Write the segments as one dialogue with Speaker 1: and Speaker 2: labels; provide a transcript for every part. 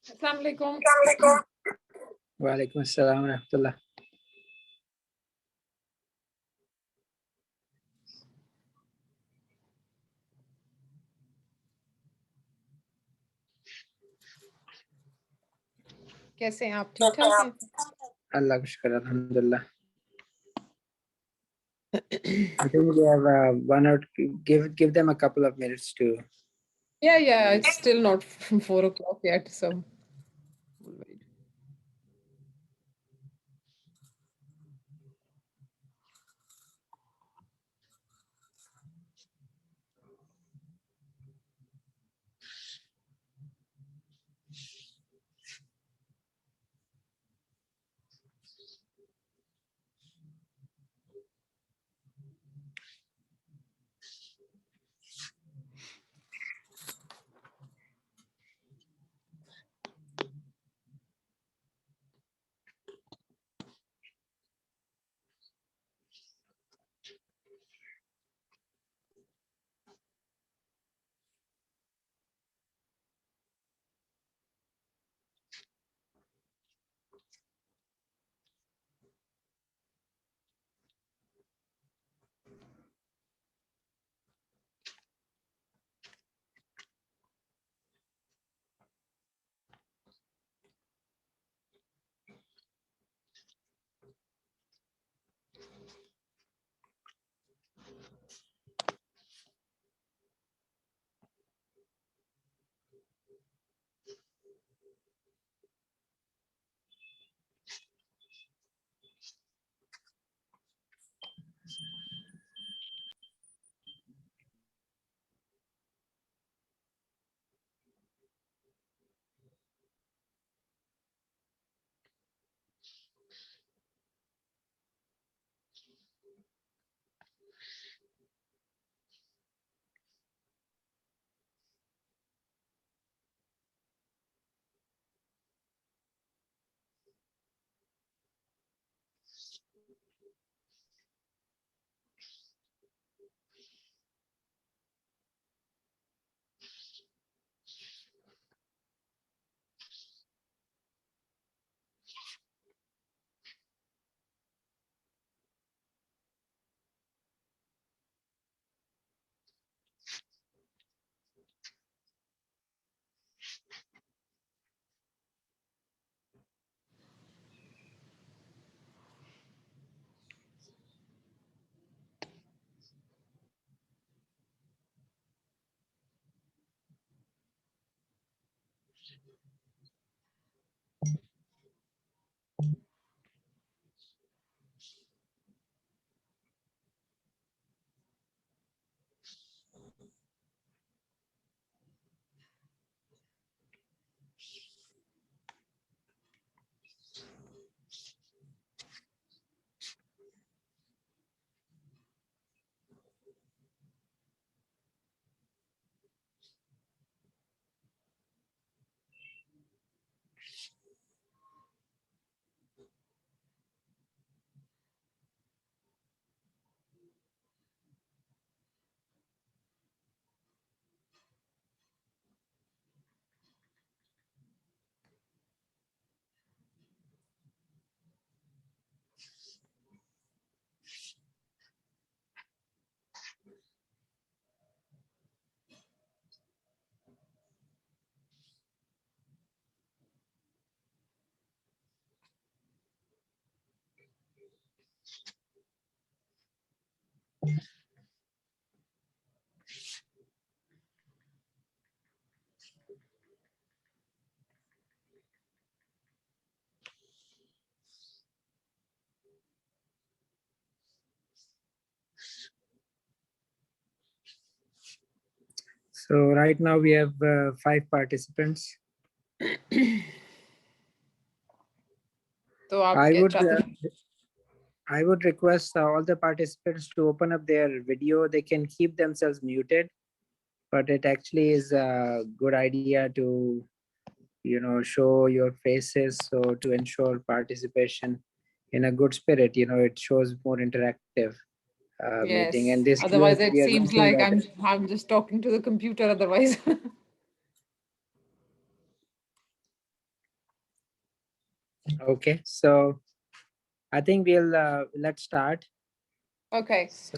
Speaker 1: अस्सलाम वालेकुम।
Speaker 2: वालेकुम अस्सलाम रहमतुल्लाह।
Speaker 1: कैसे हैं आप? ठीक ठाक हैं?
Speaker 2: अल्लाह का शुक्र अल्हम्दुलिल्लाह. I think we have one or give them a couple of minutes to.
Speaker 1: Yeah, it's still not 4 o'clock yet, so we'll wait.
Speaker 2: So right now we have 5 participants.
Speaker 1: तो आप क्या चाहते हैं?
Speaker 2: I would request all the participants to open up their video. They can keep themselves muted, but it actually is a good idea to, show your faces. So to ensure participation in a good spirit, it shows more interactive meeting.
Speaker 1: Yes.
Speaker 2: And this
Speaker 1: Otherwise,
Speaker 2: we
Speaker 1: it
Speaker 2: are
Speaker 1: seems
Speaker 2: looking
Speaker 1: like
Speaker 2: at.
Speaker 1: I'm just talking to the computer. Otherwise.
Speaker 2: Okay, so I think let's start.
Speaker 1: Okay.
Speaker 2: So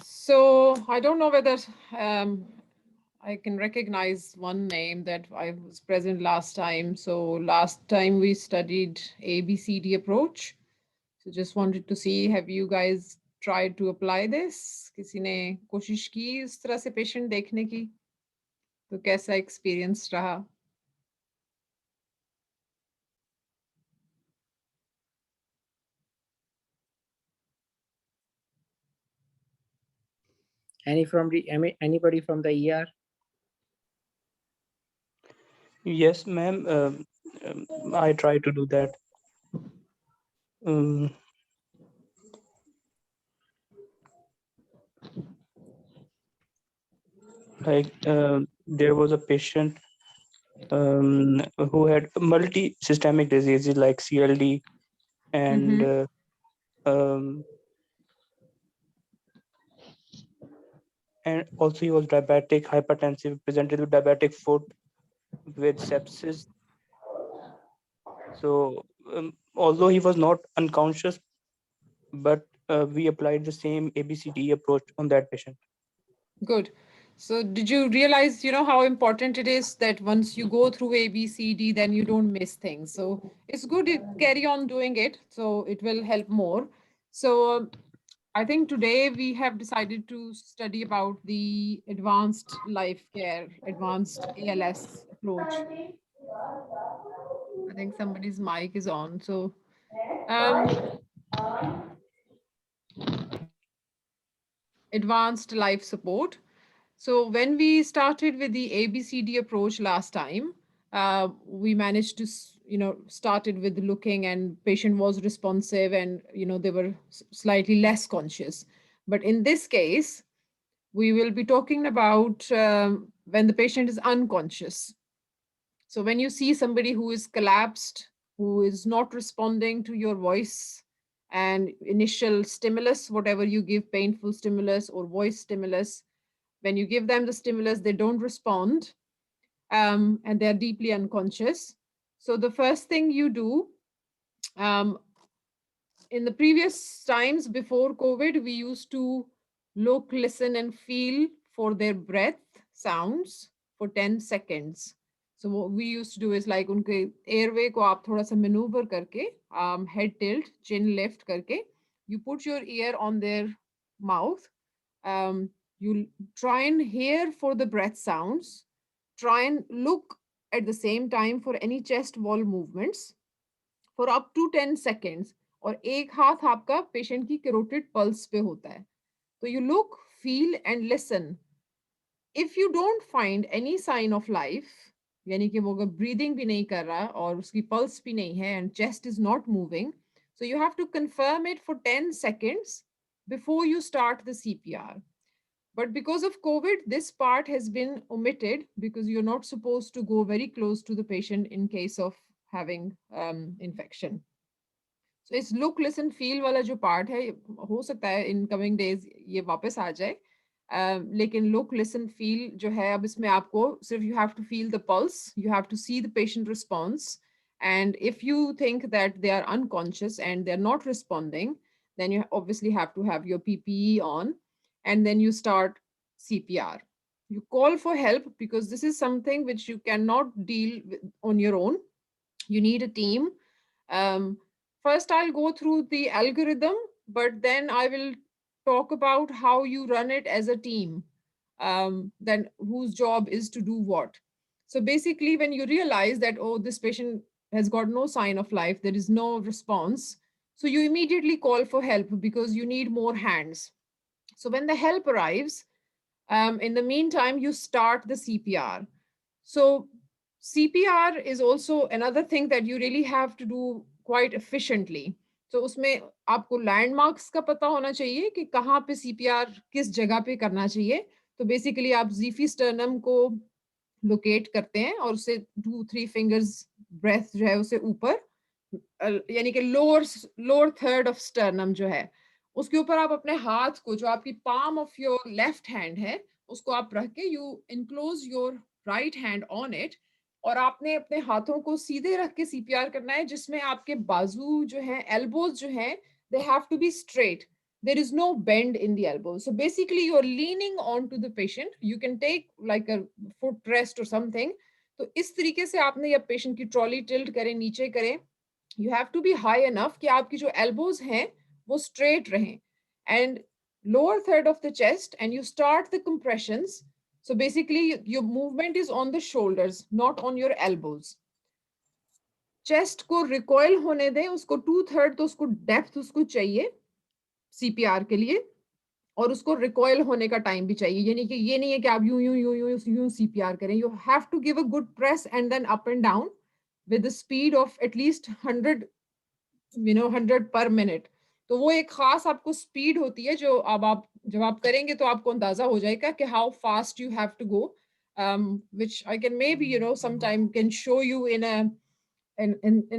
Speaker 1: So I don't know whether I can recognize one name that I was present last time. So last time we studied ABCD approach. So just wanted to see, have you guys tried to apply this? किसी ने कोशिश की इस तरह से patient देखने की? तो कैसा एक्सपीरियंस रहा?
Speaker 2: Anybody from the ER?
Speaker 3: Yes, ma'am. I try to do that. There was a patient who had multi-systemic diseases like CLD and and also he was diabetic, hypertensive, presented with diabetic foot with sepsis. So although he was not unconscious, but we applied the same ABCD approach on that patient.
Speaker 1: Good. So did you realize, how important it is that once you go through A, B, C, D, then you don't miss things. So it's good to carry on doing it. So it will help more. So I think today we have decided to study about the advanced life care, advanced ALS approach. I think somebody's mic is on. So advanced life support. So when we started with the ABCD approach last time, we managed to, started with looking and patient was responsive and, they were slightly less conscious. But in this case, we will be talking about when the patient is unconscious. So when you see somebody who is collapsed, who is not responding to your voice and initial stimulus, whatever you give, painful stimulus or voice stimulus, when you give them the stimulus, they don't respond and they're deeply unconscious. So the first thing you do, in the previous times before COVID, we used to look, listen, and feel for their breath sounds for 10 seconds. So what we used to do is like उनके airway को आप थोड़ा सा maneuver करके, head tilt, chin lift करके, you put your ear on their mouth. You try and hear for the breath sounds. Try and look at the same time for any chest wall movements for up to 10 seconds. और एक हाथ आपका patient की carotid pulse पे होता है. तो you look, feel and listen. If you don't find any sign of life, यानी कि वो अगर breathing भी नहीं कर रहा और उसकी pulse भी नहीं है and chest is not moving, so you have to confirm it for 10 seconds before you start the CPR. But because of COVID, this part has been omitted because you're not supposed to go very close to the patient in case of having infection. So इस look, listen, feel वाला जो part है, हो सकता है in coming days ये वापस आ जाए. लेकिन look, listen, feel जो है, अब इसमें आपको सिर्फ you have to feel the pulse, you have to see the patient response, and if you think that they are unconscious and they're not responding, then you obviously have to have your PPE on, and then you start CPR. You call for help because this is something which you cannot deal with on your own. You need a team. First, I'll go through the algorithm, but then I will talk about how you run it as a team, then whose job is to do what. So basically, when you realize that, oh, this patient has got no sign of life, there is no response, so you immediately call for help because you need more hands. So when the help arrives, in the meantime, you start the CPR. So CPR is also another thing that you really have to do quite efficiently. So उसमें आपको landmarks का पता होना चाहिए कि कहाँ पे CPR किस जगह पे करना चाहिए. तो बेसिकली आप जीफी स्टर्नम को लोकेट करते हैं और उससे 2-3 फिंगर्स ब्रेथ जो है उसे ऊपर, यानी कि लोअर थर्ड ऑफ स्टर्नम जो है उसके ऊपर आप अपने हाथ को, जो आपकी palm of your left hand है, उसको आप रख के you enclose your right hand on it, और आपने अपने हाथों को सीधे रख के सीपीआर करना है जिसमें आपके बाजू जो है, एल्बोज जो है, they have to be straight. there is no bend in the elbow. So basically you're leaning on to the patient. You can take like a foot rest or something. तो इस तरीके से आपने या पेशेंट की trolley tilt करें, नीचे करें. You have to be high enough कि आपकी जो elbows हैं वो straight रहें. And lower third of the chest, and you start the compressions. So basically your movement is on the shoulders, not on your elbows. Chest को recoil होने दें, उसको 2/3 तो उसको डेप्थ उसको चाहिए सीपीआर के लिए, और उसको रिकॉइल होने का टाइम भी चाहिए. यानी कि ये नहीं है कि आप यूं यूं यूं यूं यूं सीपीआर करें. You have to give a good press and then up and down with the speed of at least 100 per minute. तो वो एक खास आपको स्पीड होती है जो अब आप जब आप करेंगे तो आपको अंदाजा हो जाएगा कि how fast you have to go, which I can maybe sometime can show you in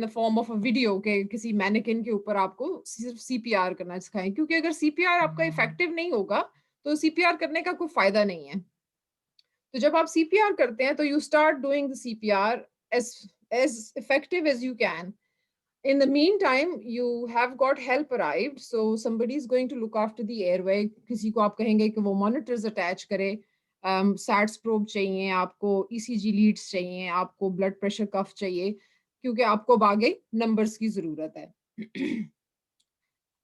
Speaker 1: the form of a video के किसी मैनेकिन के ऊपर आपको सिर्फ सीपीआर करना सिखाएं. क्योंकि अगर सीपीआर आपका इफेक्टिव नहीं होगा तो सीपीआर करने का कोई फायदा नहीं है. तो जब आप सीपीआर करते हैं तो you start doing the CPR as effective as you can. In the meantime, you have got help arrived, so somebody is going to look after the airway. किसी को आप कहेंगे कि वो monitors attach करे, SATS probe चाहिए आपको, ECG leads चाहिए आपको, blood pressure cuff चाहिए, क्योंकि आपको अब आगे numbers की जरूरत है.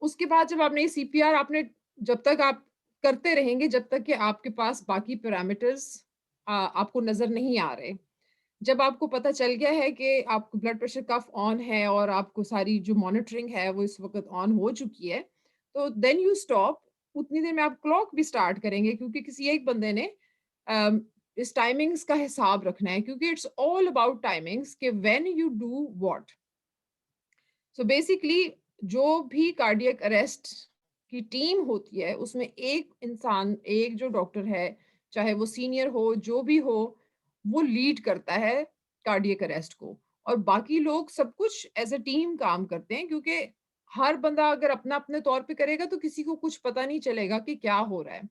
Speaker 1: उसके बाद जब आपने CPR आपने जब तक आप करते रहेंगे जब तक कि आपके पास बाकी पैरामीटर्स आपको नजर नहीं आ रहे. जब आपको पता चल गया है कि आपको ब्लड प्रेशर कफ ऑन है और आपको सारी जो मॉनिटरिंग है वो इस वक्त ऑन हो चुकी है, तो देन यू स्टॉप. उतनी देर में आप क्लॉक भी स्टार्ट करेंगे, क्योंकि किसी एक बंदे ने इस टाइमिंग्स का हिसाब रखना है, क्योंकि इट्स ऑल अबाउट टाइमिंग्स कि when you do what. So basically जो भी कार्डियक अरेस्ट की टीम होती है उसमें एक इंसान, एक जो डॉक्टर है, चाहे वो सीनियर हो जो भी हो, वो लीड करता है कार्डियक अरेस्ट को, और बाकी लोग सब कुछ एज अ टीम काम करते हैं. क्योंकि हर बंदा अगर अपना अपने तौर पे करेगा तो किसी को कुछ पता नहीं चलेगा कि क्या हो रहा है.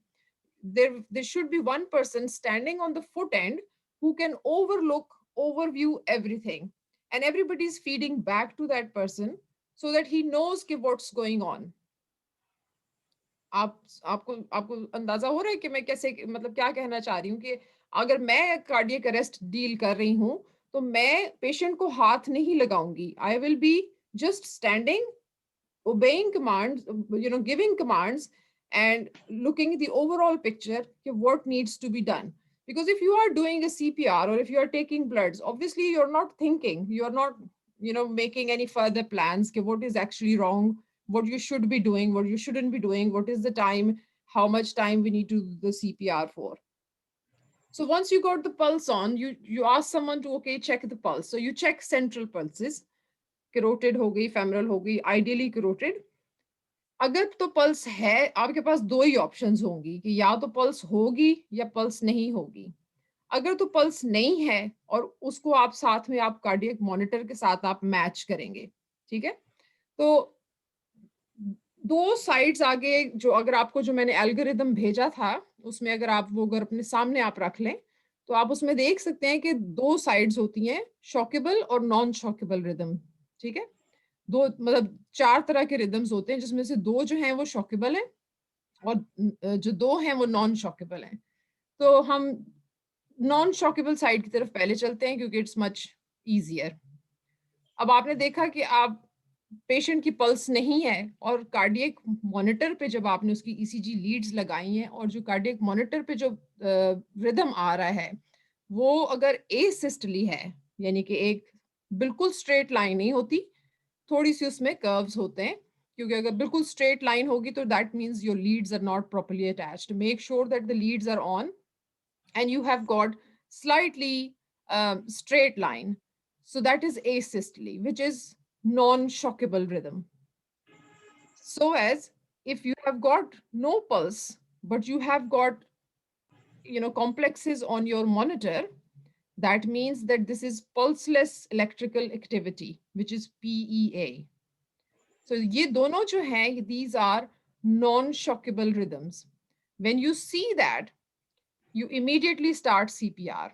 Speaker 1: there should be one person standing on the foot end who can overview everything, and everybody is feeding back to that person so that he knows कि what's going on. आपको आपको अंदाजा हो रहा है कि मैं कैसे, मतलब क्या कहना चाह रही हूँ कि अगर मैं कार्डियक अरेस्ट डील कर रही हूँ तो मैं पेशेंट को हाथ नहीं लगाऊंगी. I will be just standing, obeying commands, giving commands and looking at the overall picture, what needs to be done. Because if you are doing a CPR or if you are taking bloods, obviously you're not thinking, you're not, making any further plans, what is actually wrong, what you should be doing, what you shouldn't be doing, what is the time, how much time we need to do the CPR for. So once you got the pulse on, you ask someone to, okay, check the pulse. So you check central pulses, carotid हो गई, femoral हो गई, ideally carotid. अगर तो pulse है, आपके पास दो ही options होंगी कि या तो पल्स होगी या पल्स नहीं होगी. अगर तो पल्स नहीं है और उसको आप साथ में आप कार्डियक मॉनिटर के साथ आप मैच करेंगे. ठीक है, तो दो साइड्स आगे जो, अगर आपको जो मैंने एल्गोरिदम भेजा था उसमें अगर आप वो अगर अपने सामने आप रख लें तो आप उसमें देख सकते हैं कि दो साइड्स होती हैं, शॉकेबल और नॉन शॉकेबल रिदम. ठीक है, दो मतलब 4 तरह के रिदम्स होते हैं, जिसमें से दो जो हैं वो शॉकेबल हैं और जो दो हैं वो नॉन शॉकेबल हैं. तो हम नॉन शॉकेबल साइड की तरफ पहले चलते हैं क्योंकि इट्स मच इजियर. अब आपने देखा कि आप पेशेंट की पल्स नहीं है और कार्डियक मॉनिटर पे जब आपने उसकी ईसीजी लीड्स लगाई हैं और जो कार्डियक मॉनिटर पे जो रिदम आ रहा है वो अगर एसिस्टली है, यानी कि एक बिल्कुल स्ट्रेट लाइन नहीं होती, थोड़ी सी उसमें कर्व्स होते हैं, क्योंकि अगर बिल्कुल स्ट्रेट लाइन होगी तो that means your leads are not properly attached. Make sure that the leads are on and you have got slightly straight line. So that is asystole, which is non-shockable rhythm. So as if you have got no pulse, but you have got complexes on your monitor, that means that this is pulseless electrical activity, which is PEA. So ye dono jo hain, these are non-shockable rhythms. When you see that, you immediately start CPR.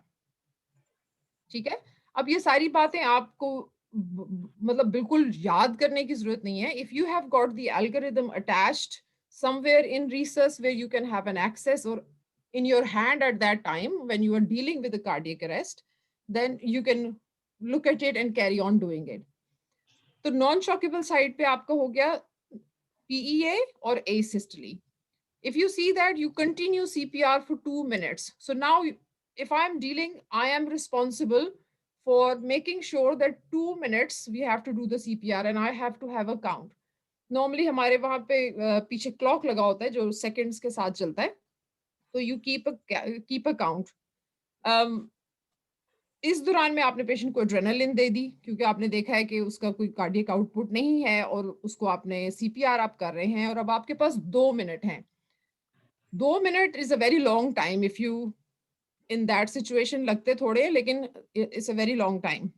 Speaker 1: ठीक है, अब ये सारी बातें आपको मतलब बिल्कुल याद करने की जरूरत नहीं है. If you have got the algorithm attached somewhere in resus where you can have an access or in your hand at that time when you are dealing with a cardiac arrest, then you can look at it and carry on doing it. तो non shockable side पे आपका हो गया PEA or asystole. If you see that, you continue CPR for 2 minutes. So now if I am dealing, I am responsible for making sure that 2 minutes we have to do the CPR and I have to have a count. Normally हमारे वहाँ पे पीछे clock लगा होता है जो seconds के साथ चलता है, तो यू कीप अ काउंट. इस दौरान में आपने पेशेंट को एड्रेनालिन दे दी क्योंकि आपने देखा है कि उसका कोई कार्डियक आउटपुट नहीं है और उसको आपने CPR आप कर रहे हैं और अब आपके पास 2 मिनट हैं. 2 minute is a very long time if you in that situation, लगते थोड़े लेकिन it's a very long time.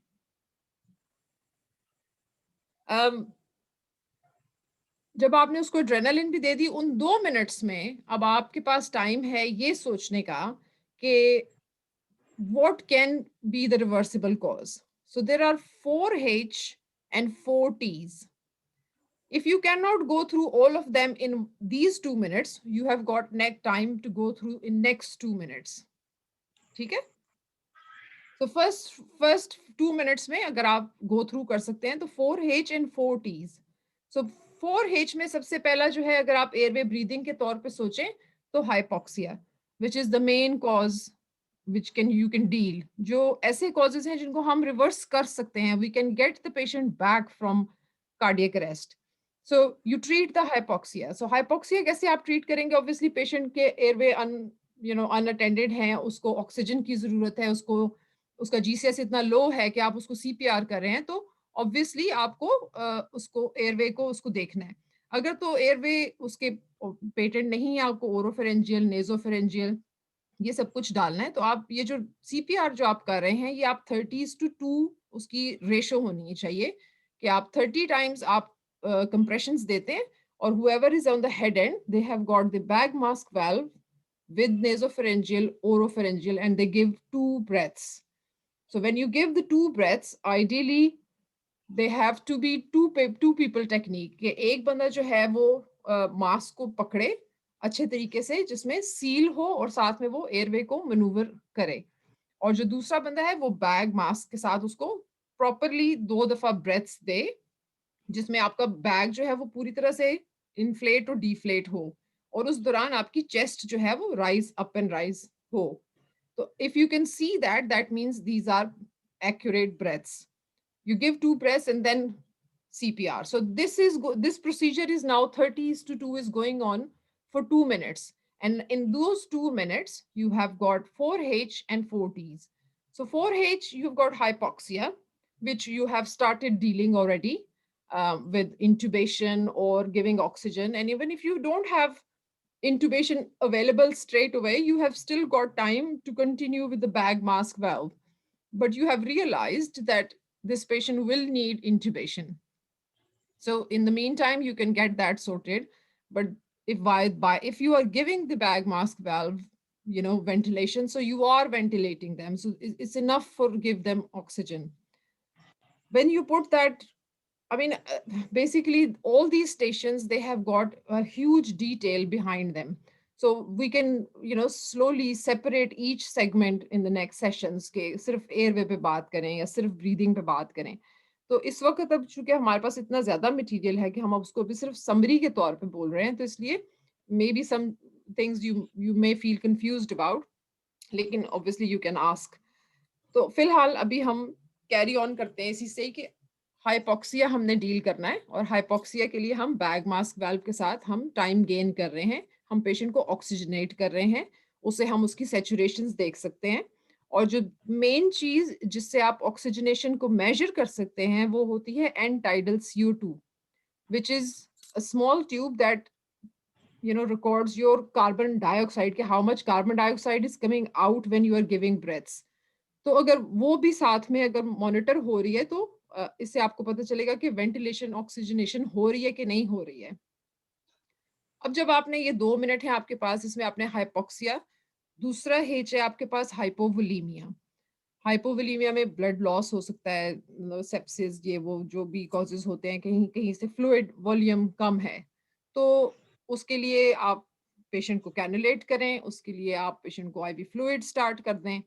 Speaker 1: जब आपने उसको एड्रेनालिन भी दे दी, उन 2 मिनट्स में अब आपके पास टाइम है ये सोचने का कि what can be the reversible cause. So there are 4 H and 4 T's. If you cannot go through all of them in these 2 minutes, you have got time to go through in next 2 minutes. ठीक है? So first 2 minutes में अगर आप go through कर सकते हैं तो 4 H and 4 T's. So 4 H में सबसे पहला जो है अगर आप airway breathing के तौर पे सोचें तो hypoxia, which is the main cause which you can deal. जो ऐसे causes हैं जिनको हम reverse कर सकते हैं. We can get the patient back from cardiac arrest. So you treat the hypoxia. So hypoxia कैसे आप treat करेंगे? Obviously patient के airway unattended हैं, उसको oxygen की जरूरत है, उसका GCS इतना low है कि आप उसको CPR कर रहे हैं, तो obviously आपको उसको airway को उसको देखना है. अगर तो airway उसके patent नहीं है, आपको oropharyngeal, nasopharyngeal ये सब कुछ डालना है, तो आप ये जो CPR जो आप कर रहे हैं, ये आप 30:2 उसकी रेशो होनी चाहिए कि आप 30 times आप compressions देते हैं और whoever is on the head end, they have got the bag mask valve with nasopharyngeal, oropharyngeal, and they give 2 breaths. So when you give the 2 breaths, ideally they have to be two people technique. कि एक बंदा जो है वो mask को पकड़े अच्छे तरीके से जिसमें सील हो और साथ में वो एयरवे को मैनूवर करे, और जो दूसरा बंदा है वो बैग मास्क के साथ उसको प्रॉपरली 2 दफा ब्रेथ्स दे जिसमें आपका बैग जो है वो पूरी तरह से इन्फ्लेट और डिफ्लेट हो और उस दौरान आपकी चेस्ट जो है वो राइज अप एंड राइज हो. तो if you can see that means these are accurate breaths. You give 2 breaths and then CPR. So this procedure is now 30:2 is going on for 2 minutes. And in those 2 minutes, you have got 4 H and 4 T's. So 4 H, you've got hypoxia, which you have started dealing already with intubation or giving oxygen. And even if you don't have intubation available straight away, you have still got time to continue with the bag mask valve. But you have realized that this patient will need intubation. So in the meantime, you can get that sorted. But if you are giving the bag mask valve, ventilation, so you are ventilating them. So it's enough for give them oxygen. When you put that, I mean, basically all these stations, they have got a huge detail behind them. So we can, slowly separate each segment in the next sessions के सिर्फ airway पे बात करें या सिर्फ breathing पे बात करें. तो इस वक्त अब चूंकि हमारे पास इतना ज्यादा मटेरियल है कि हम अब उसको भी सिर्फ समरी के तौर पे बोल रहे हैं, तो इसलिए maybe some things you may feel confused about, लेकिन obviously you can ask. तो फिलहाल अभी हम कैरी ऑन करते हैं इसी से कि हाइपोक्सिया हमने डील करना है और हाइपोक्सिया के लिए हम बैग मास्क वाल्व के साथ हम टाइम गेन कर रहे हैं, हम पेशेंट को ऑक्सीजनेट कर रहे हैं, उससे हम उसकी सैचुरेशंस देख सकते हैं. और जो मेन चीज जिससे आप ऑक्सीजनेशन को मेजर कर सकते हैं वो होती है and tidal CO2, which is a small tube that records your carbon dioxide, कि how much carbon dioxide is coming out when you are giving breaths. तो अगर वो भी साथ में अगर मॉनिटर हो रही है तो इससे आपको पता चलेगा कि वेंटिलेशन ऑक्सीजनेशन हो रही है कि नहीं हो रही है. अब जब आपने ये 2 मिनट है आपके पास, इसमें आपने हाइपोक्सिया, दूसरा हेच है आपके पास हाइपोवोलीमिया. हाइपोवोलीमिया में ब्लड लॉस हो सकता है, सेप्सिस, ये वो जो भी कॉजेज होते हैं, कहीं कहीं से फ्लूइड वॉल्यूम कम है. तो उसके लिए आप पेशेंट को कैनुलेट करें, उसके लिए आप पेशेंट को आईवी फ्लूइड स्टार्ट कर दें।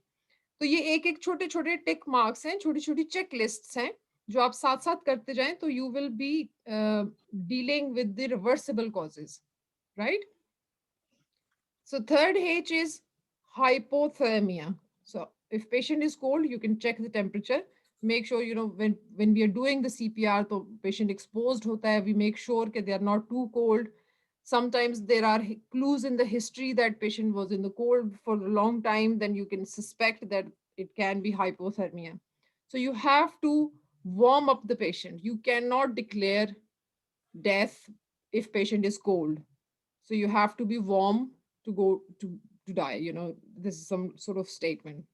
Speaker 1: तो ये एक एक छोटे छोटे टिक मार्क्स हैं, छोटी छोटी चेक लिस्ट्स हैं जो आप साथ साथ करते जाएं, तो you will be dealing with the reversible causes, right? So third H is hypothermia. So if patient is cold, you can check the temperature. Make sure, when we are doing the CPR, so patient exposed hota hai, we make sure that they are not too cold. Sometimes there are clues in the history that patient was in the cold for a long time, then you can suspect that it can be hypothermia. So you have to warm up the patient. You cannot declare death if patient is cold. So you have to be warm to go to die. This is some sort of statement.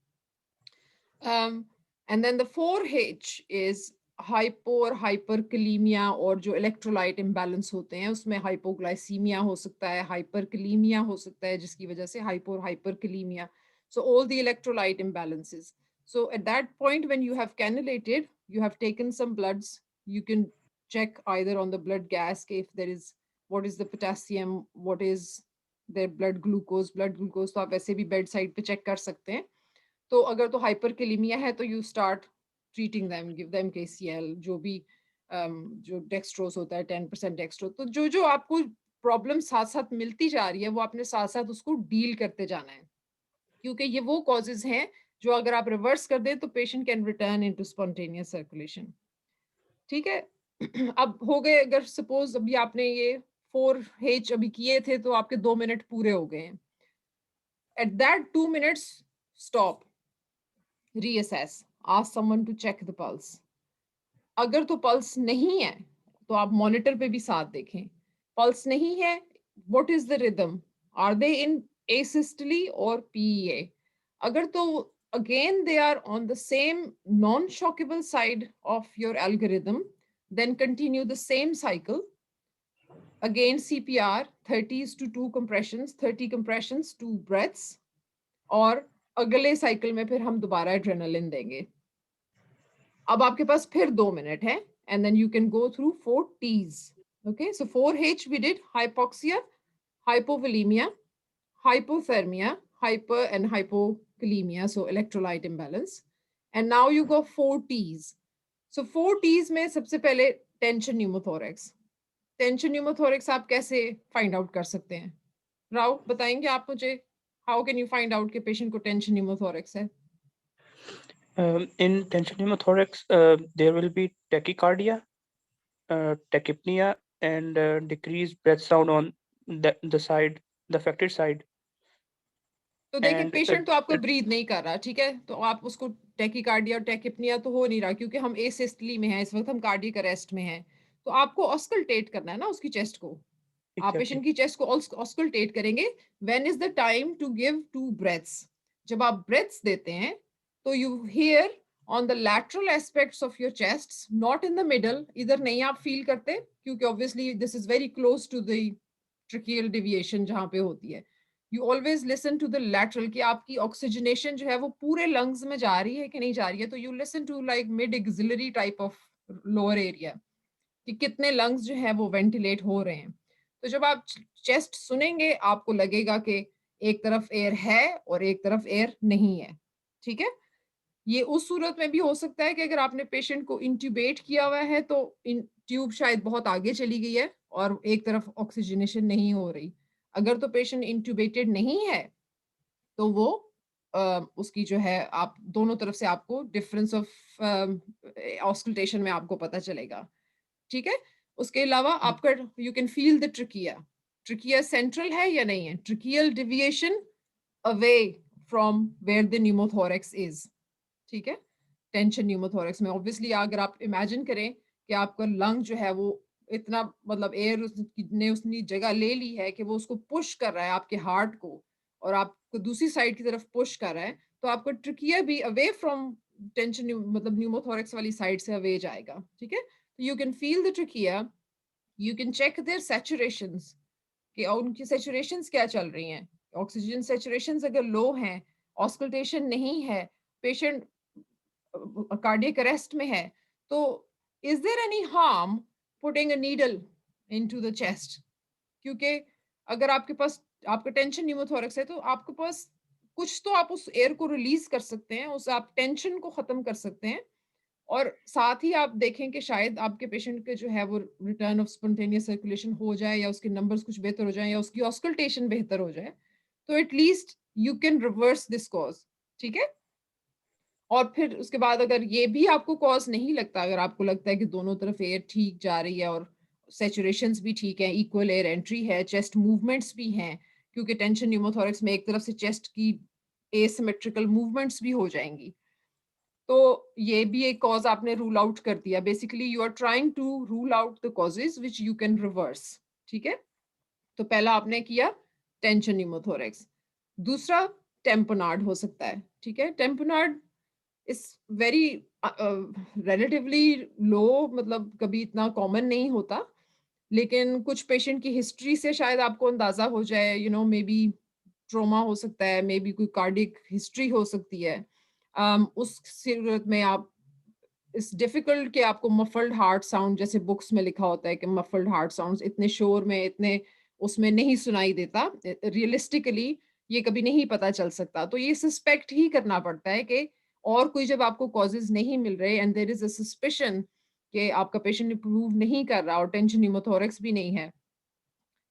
Speaker 1: And then the 4H is hypo और hyperkalemia, और जो electrolyte imbalance होते हैं उसमें hypoglycemia हो सकता है, hyperkalemia हो सकता है, जिसकी वजह से hypo और hyperkalemia. So all the electrolyte imbalances. So at that point, when you have cannulated, you have taken some bloods, you can check either on the blood gas if there is, what is the potassium, what is their blood glucose. Blood glucose तो आप ऐसे भी bedside पे check कर सकते हैं. तो अगर तो हाइपरकेलेमिया है तो you start treating them, give them KCL, जो भी जो डेक्सट्रोज होता है 10% डेक्सट्रोज. तो जो जो आपको प्रॉब्लम साथ साथ मिलती जा रही है वो आपने साथ साथ उसको डील करते जाना है, क्योंकि ये वो कॉजेज हैं जो अगर आप रिवर्स कर दें तो patient can return into spontaneous circulation. ठीक है. अब हो गए, अगर सपोज अभी आपने ये 4H अभी किए थे तो आपके 2 मिनट पूरे हो गए हैं. At that 2 minutes stop, reassess, ask someone to check the pulse. अगर तो पल्स नहीं है तो आप मॉनिटर पे भी साथ देखें. पल्स नहीं है, what is the rhythm, are they in asystole or PEA? अगर तो again they are on the same non-shockable side of your algorithm, then continue the same cycle. Again CPR, 30s to 2 compressions, 30 compressions, 2 breaths, और अगले cycle में फिर हम दोबारा adrenaline देंगे. अब आपके पास फिर 2 मिनट है, and then you can go through 4 T's. Okay, so 4H we did hypoxia, hypovolemia, hypothermia, hyper and hypokalemia, so electrolyte imbalance. And now you go 4 T's. So 4 T's में सबसे पहले tension pneumothorax. Tension pneumothorax आप कैसे find out कर सकते हैं? राव बताएंगे आप मुझे, how can you find out कि patient को tension pneumothorax है?
Speaker 3: In tension pneumothorax, there will be tachycardia, tachypnea, and decreased breath sound on the side, the affected side.
Speaker 1: तो देखिए
Speaker 3: And
Speaker 1: पेशेंट तो आपको
Speaker 3: it-
Speaker 1: ब्रीथ नहीं कर रहा, ठीक है, तो आप उसको टैकीकार्डिया और टैकिपनिया तो हो नहीं रहा, क्योंकि हम एसिस्टली में हैं इस वक्त, हम कार्डियक अरेस्ट में हैं. तो आपको ऑस्कल्टेट करना है ना उसकी चेस्ट को. आप
Speaker 3: exactly.
Speaker 1: पेशेंट की चेस्ट को ऑस्कल्टेट करेंगे. When is the time to give 2 breaths? जब आप ब्रेथ्स देते हैं तो you hear on the lateral aspects of your chest, not in the middle. इधर नहीं आप फील करते, क्योंकि obviously this is very close to the tracheal deviation जहां पे होती है. You always listen to the lateral, कि आपकी ऑक्सीजनेशन जो है वो पूरे लंग्स में जा रही है कि नहीं जा रही है. तो you listen to like mid axillary type of lower area, कि कितने लंग्स जो है वो वेंटिलेट हो रहे हैं. तो जब आप चेस्ट सुनेंगे आपको लगेगा कि एक तरफ एयर है और एक तरफ एयर नहीं है. ठीक है. ये उस सूरत में भी हो सकता है कि अगर आपने पेशेंट को इंट्यूबेट किया हुआ है तो ट्यूब शायद बहुत आगे चली गई है और एक तरफ ऑक्सीजनेशन नहीं हो रही. अगर तो पेशेंट इंट्यूबेटेड नहीं है तो वो उसकी जो है, आप दोनों तरफ से आपको डिफरेंस ऑफ ऑस्कल्टेशन में आपको पता चलेगा. ठीक है. उसके अलावा आपका you can feel the trachea. Trachea central है या नहीं है? Tracheal deviation away from where the pneumothorax is. ठीक है. टेंशन न्यूमोथोरेक्स में ऑब्वियसली अगर आप इमेजिन करें कि आपका लंग जो है वो इतना, मतलब एयर ने उसने जगह ले ली है कि वो उसको पुश कर रहा है आपके हार्ट को, और आपको दूसरी साइड की तरफ पुश कर रहा है, तो आपका ट्रिकिया भी अवे फ्रॉम टेंशन, मतलब न्यूमोथोरेक्स वाली साइड से अवे जाएगा. ठीक है. You can feel the trachea, you can check their saturations, कि उनकी saturations क्या चल रही हैं. Oxygen saturations अगर low हैं, auscultation नहीं है, patient cardiac arrest में है, तो is there any harm putting a needle into the chest? क्योंकि अगर आपके पास आपका टेंशन न्यूमोथोरक्स है तो आपके पास कुछ तो आप उस एयर को रिलीज कर सकते हैं, उस आप टेंशन को खत्म कर सकते हैं और साथ ही आप देखें कि शायद आपके पेशेंट के जो है वो रिटर्न ऑफ स्पॉन्टेनियस सर्कुलेशन हो जाए या उसके नंबर्स कुछ बेहतर हो जाए या उसकी ऑस्कल्टेशन बेहतर हो जाए, तो at least you can reverse this cause. ठीक है, और फिर उसके बाद अगर ये भी आपको कॉज नहीं लगता, अगर आपको लगता है कि दोनों तरफ एयर ठीक जा रही है और सैचुरेशंस भी ठीक है, इक्वल एयर एंट्री है, चेस्ट मूवमेंट्स भी हैं, क्योंकि टेंशन न्यूमोथोरक्स में एक तरफ से चेस्ट की एसिमेट्रिकल मूवमेंट्स भी हो जाएंगी, तो ये भी एक कॉज आपने रूल आउट कर दिया। Basically you are trying to rule out the causes which you can reverse. ठीक है, तो पहला आपने किया टेंशन न्यूमोथोरक्स। दूसरा टेम्पोनार्ड हो सकता है। ठीक है, टेम्पोनार्ड इज वेरी रिलेटिवली लो, मतलब कभी इतना कॉमन नहीं होता, लेकिन कुछ पेशेंट की हिस्ट्री से शायद आपको अंदाजा हो जाए, मे बी ट्रोमा हो सकता है, मे बी कोई कार्डिक हिस्ट्री हो सकती है। उस सूरत में आप इस डिफिकल्ट कि आपको मफल्ड हार्ट साउंड, जैसे बुक्स में लिखा होता है कि मफल्ड हार्ट साउंड्स इतने शोर में, इतने उसमें नहीं सुनाई देता, रियलिस्टिकली ये कभी नहीं पता चल सकता, तो ये सस्पेक्ट ही करना पड़ता है कि और कोई जब आपको कॉजेज नहीं मिल रहे and there is a suspicion कि आपका पेशेंट इंप्रूव नहीं कर रहा और टेंशन न्यूमोथोरक्स भी नहीं है,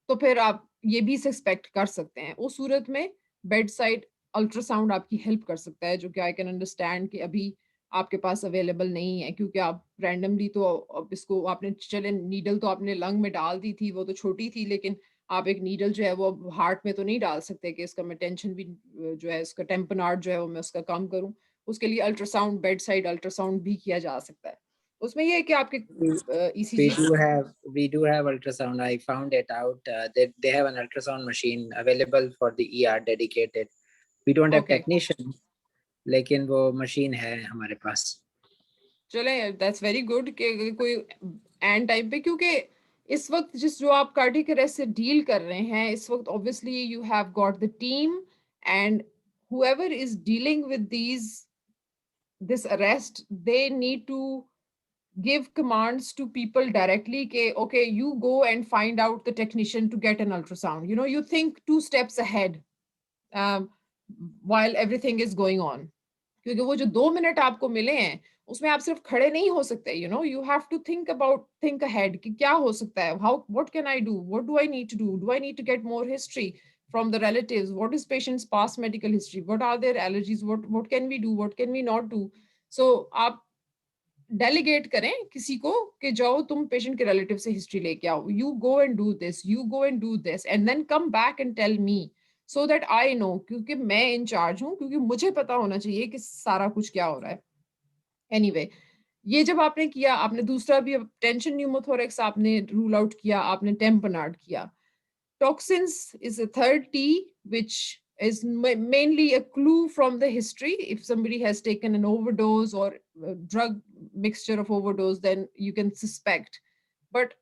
Speaker 1: तो फिर आप ये भी सस्पेक्ट कर सकते हैं। उस सूरत में बेड साइड अल्ट्रासाउंड आपकी हेल्प कर सकता है, जो कि आई कैन अंडरस्टैंड कि अभी आपके पास अवेलेबल नहीं है, क्योंकि आप रैंडमली तो अब इसको आपने, चले नीडल तो आपने लंग में डाल दी थी, वो तो छोटी थी, लेकिन आप एक नीडल जो है वो हार्ट में तो नहीं डाल सकते कि इसका मैं टेंशन भी जो है, इसका टेम्पनार्ड जो है वो मैं उसका कम करूं। उसके लिए अल्ट्रासाउंड, बेड साइड अल्ट्रासाउंड भी किया जा सकता है। उसमें ये है कि आपके
Speaker 2: We
Speaker 1: ECG
Speaker 2: do have ultrasound. I found it out that they have an ultrasound machine available for the ER dedicated. We don't have
Speaker 1: okay,
Speaker 2: technician, लेकिन वो मशीन है हमारे पास।
Speaker 1: चले दैट्स वेरी गुड कि अगर कोई एंड टाइम पे, क्योंकि इस वक्त जिस जो आप कार्डियक अरेस्ट से डील कर रहे हैं इस वक्त, obviously you have got the team and whoever is dealing with this arrest, they need to give commands to people directly ke, okay, you go and find out the technician to get an ultrasound. You think 2 steps ahead, um, while everything is going on, क्योंकि वो जो 2 minute आपको मिले हैं उसमें आप सिर्फ खड़े नहीं हो सकते, you have to think ahead कि क्या हो सकता है, how what can I do, what do I need to do I need to get more history from the relatives, what is patient's past medical history, what are their allergies, what can we do, what can we not do. So आप delegate करें किसी को कि जाओ तुम patient के relative से history लेके आओ, you go and do this, you go and do this and then come back and tell me, so that I know, क्योंकि मैं इंचार्ज हूँ, क्योंकि मुझे पता होना चाहिए कि सारा कुछ क्या हो रहा है। एनीवे ये जब आपने किया, आपने दूसरा भी टेंशन न्यूमोथोरेक्स आपने रूल आउट किया, आपने टेम्पनार्ड किया। Toxins is a third T, which is mainly a clue from the history. If somebody has taken an overdose or a drug mixture of overdose, then you can suspect. But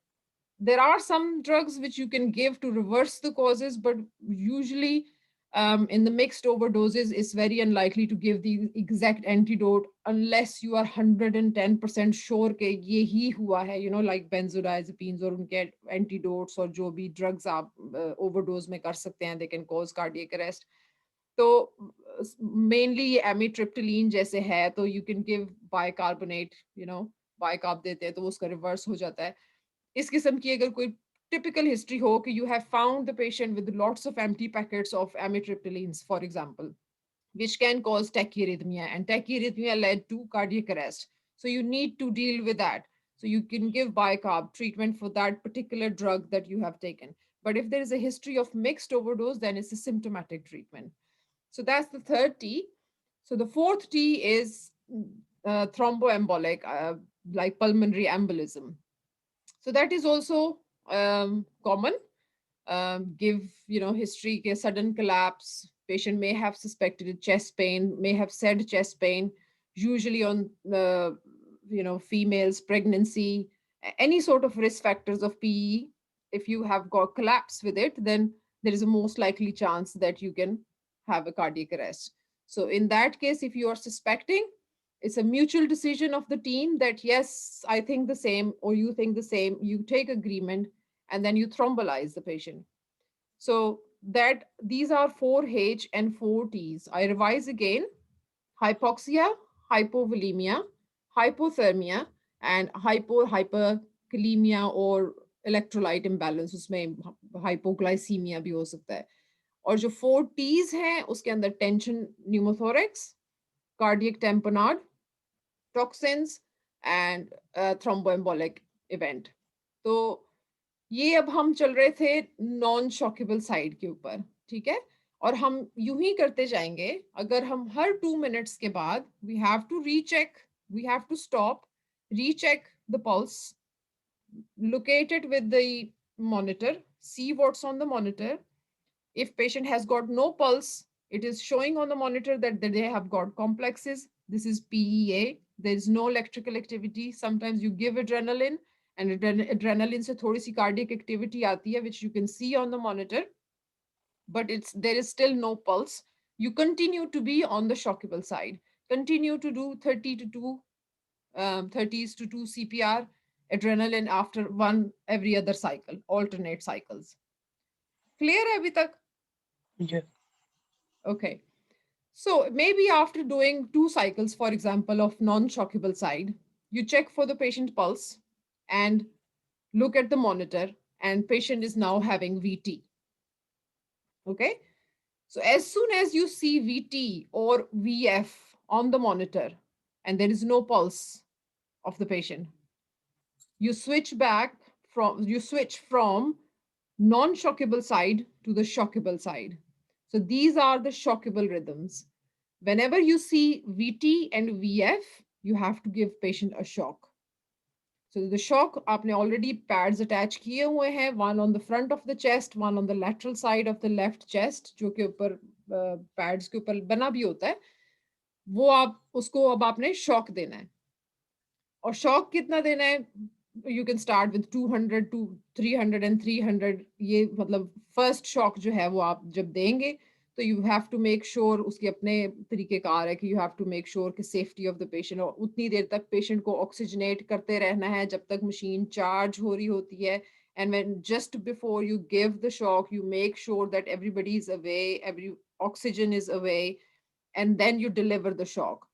Speaker 1: there are some drugs which you can give to reverse the causes, but usually in the mixed overdoses, it's very unlikely to give the exact antidote unless you are 110% sure कि ये ही हुआ है, like benzodiazepines और उनके antidotes और जो भी drugs आप overdose में कर सकते हैं, they can cause cardiac arrest. तो मेनली ये एमिट्रिप्टिलीन जैसे है, तो you can give bicarbonate, bicarb देते हैं तो उसका रिवर्स हो जाता है। इस किस्म की अगर कोई typical history ho कि you have found the patient with lots of empty packets of amitriptylines, for example, which can cause tachyarrhythmia, and tachyarrhythmia led to cardiac arrest. So you need to deal with that. So you can give bicarb treatment for that particular drug that you have taken. But if there is a history of mixed overdose, then it's a symptomatic treatment. So that's the third T. So the fourth T is thromboembolic, like pulmonary embolism. So that is also common. Give history, sudden collapse. Patient may have suspected chest pain, may have said chest pain. Usually on females, pregnancy, any sort of risk factors of PE. If you have got collapse with it, then there is a most likely chance that you can have a cardiac arrest. So in that case, if you are suspecting, it's a mutual decision of the team that yes, I think the same or you think the same, you take agreement and then you thrombolize the patient. So that these are 4H and 4Ts. I revise again: hypoxia, hypovolemia, hypothermia, and hyperkalemia or electrolyte imbalance. उसमें hypoglycemia भी हो सकता है. और जो 4Ts हैं उसके अंदर tension pneumothorax, cardiac tamponade, toxins and thromboembolic event. तो ये अब हम चल रहे थे नॉन शॉकेबल साइड के ऊपर, ठीक है. और हम यूं ही करते जाएंगे. अगर हम हर 2 मिनट्स के बाद we have to recheck, we have to stop, recheck the pulse, locate it with the monitor, see what's on the monitor. If patient has got no pulse, it is showing on the monitor that they have got complexes. This is PEA. There is no electrical activity. Sometimes you give adrenaline, and adrenaline से थोड़ी सी cardiac activity आती है, which you can see on the monitor, but there is still no pulse. You continue to be on the shockable side. Continue to do 30s to 2 CPR, adrenaline after one every other cycle, alternate cycles. Clear है अभी तक?
Speaker 3: Yeah.
Speaker 1: Okay. So maybe after doing 2 cycles, for example, of non-shockable side, you check for the patient pulse and look at the monitor, and patient is now having VT. Okay. So as soon as you see VT or VF on the monitor and there is no pulse of the patient, you switch from non-shockable side to the shockable side. So these are the shockable rhythms. Whenever you see VT and VF, you have to give patient a shock. So the shock, आपने already pads attach किए हुए हैं, one on the front of the chest, one on the lateral side of the left chest, जो के ऊपर pads के ऊपर बना भी होता है. वो आप उसको अब आपने shock देना है. और shock कितना देना है? You can start with 200 to 300 and 300. ये मतलब first shock जो है वो आप जब देंगे, तो you have to make sure, उसके अपने तरीक़ेकार है कि you have to make sure कि safety of the patient, और उतनी देर तक patient को oxygenate करते रहना है जब तक machine charge हो रही होती है. And when just before you give the shock, you make sure that everybody is away, every oxygen is away, and then you deliver the shock.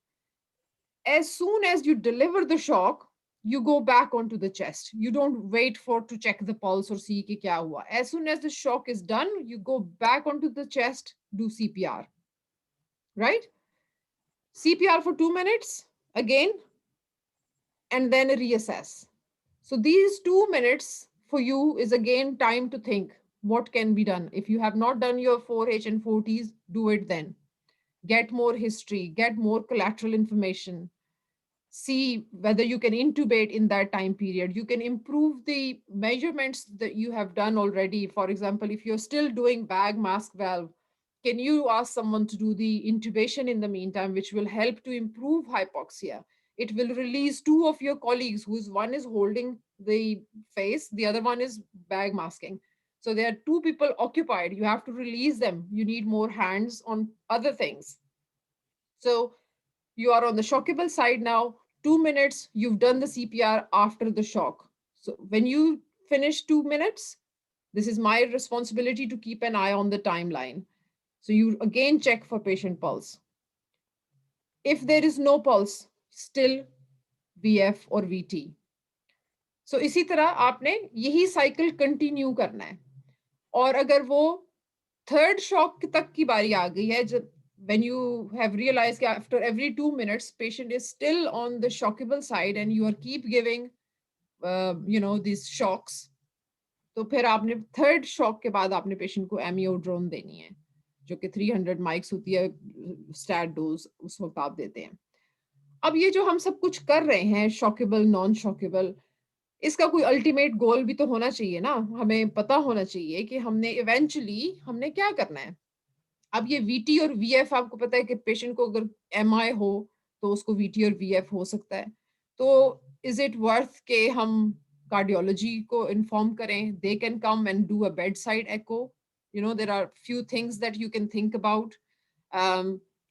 Speaker 1: As soon as you deliver the shock, you go back onto the chest. You don't wait for to check the pulse or see कि क्या हुआ. As soon as the shock is done, you go back onto the chest, do CPR. Right? CPR for 2 minutes again, and then reassess. So these 2 minutes for you is again time to think what can be done. If you have not done your 4H and 4Ts, do it then. Get more history, get more collateral information. See whether you can intubate in that time period. You can improve the measurements that you have done already. For example, if you're still doing bag mask valve, can you ask someone to do the intubation in the meantime, which will help to improve hypoxia? It will release 2 of your colleagues, whose one is holding the face, the other one is bag masking. So there are 2 people occupied. You have to release them. You need more hands on other things. So you are on the shockable side now. 2 minutes, you've done the CPR after the shock. So when you finish 2 minutes, this is my responsibility to keep an eye on the timeline. So you again check for patient pulse. If there is no pulse, still VF or VT. So इसी तरह आपने यही cycle continue करना है. और अगर वो third shock तक की बारी आ गई है, जब when you have realized that after every 2 minutes, patient is still on the shockable side and you are keep giving, these shocks, तो फिर आपने third shock के बाद आपने patient को amiodarone देनी है, जो कि 300 mics होती है stat dose, उस वक्त आप देते हैं. अब ये जो हम सब कुछ कर रहे हैं, shockable, non-shockable, इसका कोई अल्टीमेट गोल भी तो होना चाहिए ना. हमें पता होना चाहिए कि हमने इवेंचुअली हमने क्या करना है. अब ये VT और VF आपको पता है कि पेशेंट को अगर MI हो तो उसको VT और VF हो सकता है. तो इज इट वर्थ के हम कार्डियोलॉजी को इन्फॉर्म करें? They can come and do a bedside echo. There are few things that you can think about.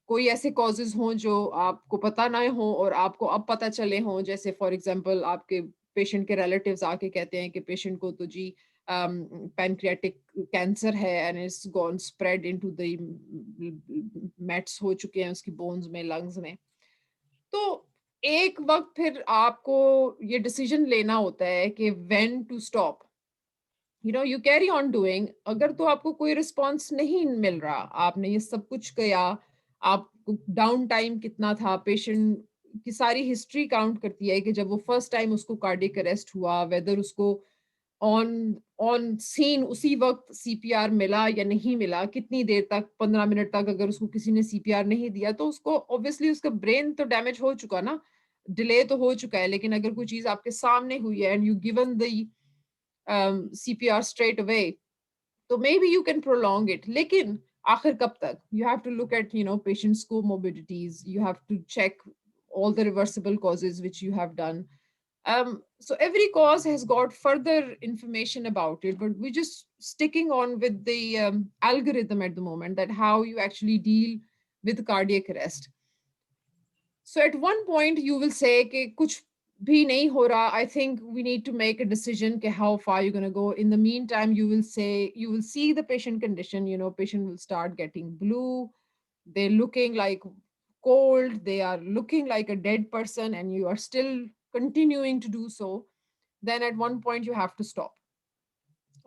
Speaker 1: कोई ऐसे कॉजेज हों जो आपको पता ना हो और आपको अब पता चले हों, जैसे फॉर एग्जांपल आपके पेशेंट के रिलेटिव्स आके कहते हैं कि पेशेंट को तो जी pancreatic cancer है and it's gone spread into the mets हो चुके हैं उसकी bones में, lungs में. तो एक वक्त फिर आपको ये डिसीजन लेना होता है कि when to stop. You carry on doing. अगर तो आपको कोई रिस्पॉन्स नहीं मिल रहा, आपने ये सब कुछ किया, आपको डाउन टाइम कितना था, पेशेंट की सारी हिस्ट्री काउंट करती है कि जब वो फर्स्ट टाइम उसको कार्डियक अरेस्ट हुआ, वेदर उसको ऑन ऑन सीन उसी वक्त सीपीआर मिला या नहीं मिला, कितनी देर तक, 15 मिनट तक अगर उसको किसी ने सीपीआर नहीं दिया तो उसको ऑब्वियसली उसका ब्रेन तो डैमेज हो चुका ना, डिले तो हो चुका है. लेकिन अगर कोई चीज आपके सामने हुई है and you given the CPR straight away, so maybe you can prolong it. लेकिन आखिर कब तक? You have to look at patient's comorbidities. You have to check all the reversible causes which you have done. So every cause has got further information about it, but we're just sticking on with the algorithm at the moment, that how you actually deal with cardiac arrest. So at one point you will say कि कुछ भी नहीं हो रहा, I think we need to make a decision कि how far you're going to go. In the meantime, you will see the patient condition, patient will start getting blue, they're looking like cold, they are looking like a dead person, and you are still continuing to do so. Then at one point you have to stop.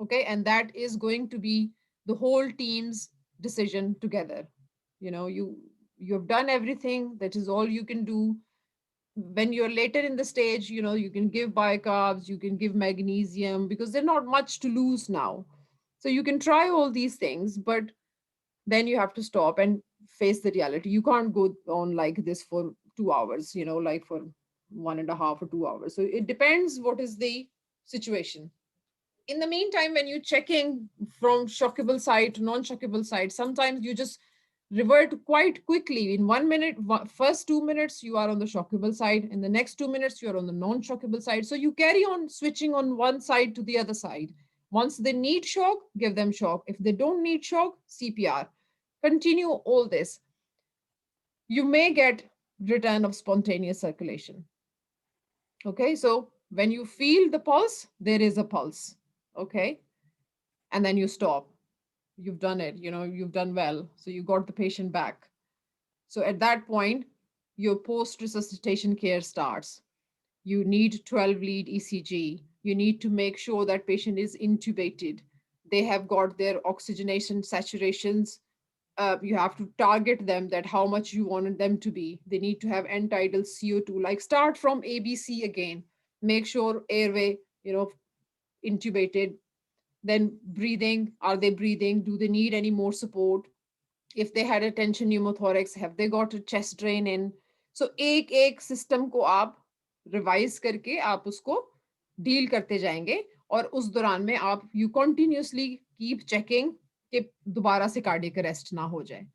Speaker 1: Okay, and that is going to be the whole team's decision together. You've done everything, that is all you can do. When you're later in the stage, you can give bicarbs, you can give magnesium, because there's not much to lose now. So you can try all these things, but then you have to stop and face the reality. You can't go on like this for 2 hours, like for 1.5 or 2 hours. So it depends what is the situation. In the meantime, when you're checking from shockable side to non-shockable side, sometimes you just revert quite quickly. In 1 minute, first 2 minutes, you are on the shockable side. In the next 2 minutes, you are on the non-shockable side. So you carry on switching on one side to the other side. Once they need shock, give them shock. If they don't need shock, CPR. Continue all this. You may get return of spontaneous circulation. Okay, so when you feel the pulse, there is a pulse. Okay, and then you stop. You've done it, you've done well. So you got the patient back. So at that point, your post resuscitation care starts. You need 12 lead ECG. You need to make sure that patient is intubated. They have got their oxygenation saturations. You have to target them, that how much you wanted them to be. They need to have end-tidal CO2. Like start from ABC again. Make sure airway, intubated. Then breathing, are they breathing? Do they need any more support? If they had a tension pneumothorax, have they got a chest drain in? So एक system को आप revise करके आप उसको deal करते जाएंगे, और उस दौरान में आप you continuously keep checking कि दोबारा से cardiac arrest ना हो जाए.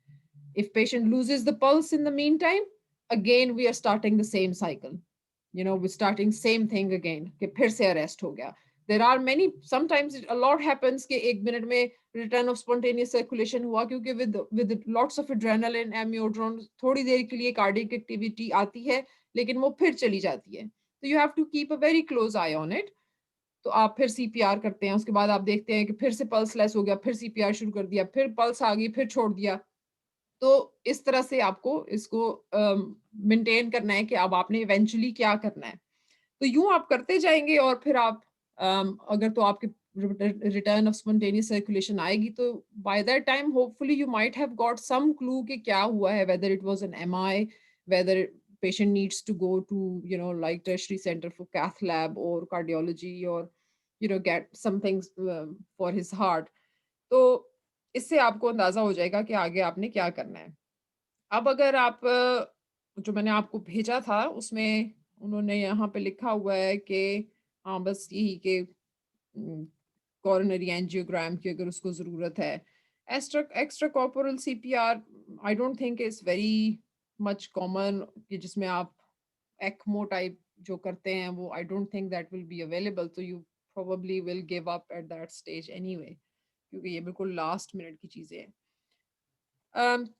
Speaker 1: If patient loses the pulse in the meantime, again we are starting the same cycle. We're starting same thing again कि फिर से arrest हो गया. There are many, sometimes a lot happens कि 1 minute में return of spontaneous circulation हुआ, क्योंकि with lots of adrenaline, amiodarone, थोड़ी देर के लिए cardiac activity आती है, लेकिन वो फिर चली जाती है. So you have to keep a very close eye on it. तो आप फिर CPR करते हैं, उसके बाद आप देखते हैं कि फिर से pulse less हो गया, फिर CPR शुरू कर दिया, फिर pulse आ गई, फिर छोड़ दिया. तो इस तरह से आपको इसको मेंटेन करना है कि अब आपने इवेंचुअली क्या करना है. तो यूं आप करते जाएंगे, और फिर आप अगर तो आपके रिटर्न ऑफ स्पॉन्टेनियस सर्कुलेशन आएगी, तो by that time hopefully you might have got some clue कि क्या हुआ है, whether it was an MI, whether patient needs to go to like tertiary center for cath lab or cardiology, or get some things for his heart. तो इससे आपको अंदाजा हो जाएगा कि आगे आपने क्या करना है. अब अगर आप जो मैंने आपको भेजा था उसमें उन्होंने यहाँ पे लिखा हुआ है कि हाँ बस यही के coronary angiogram की अगर उसको ज़रूरत है. Extracorporeal CPR I don't think is very much common, कि जिसमें आप ECMO type जो करते हैं वो I don't think that will be available, so you probably will give up at that stage anyway, क्योंकि ये बिल्कुल last minute की चीज़ें हैं.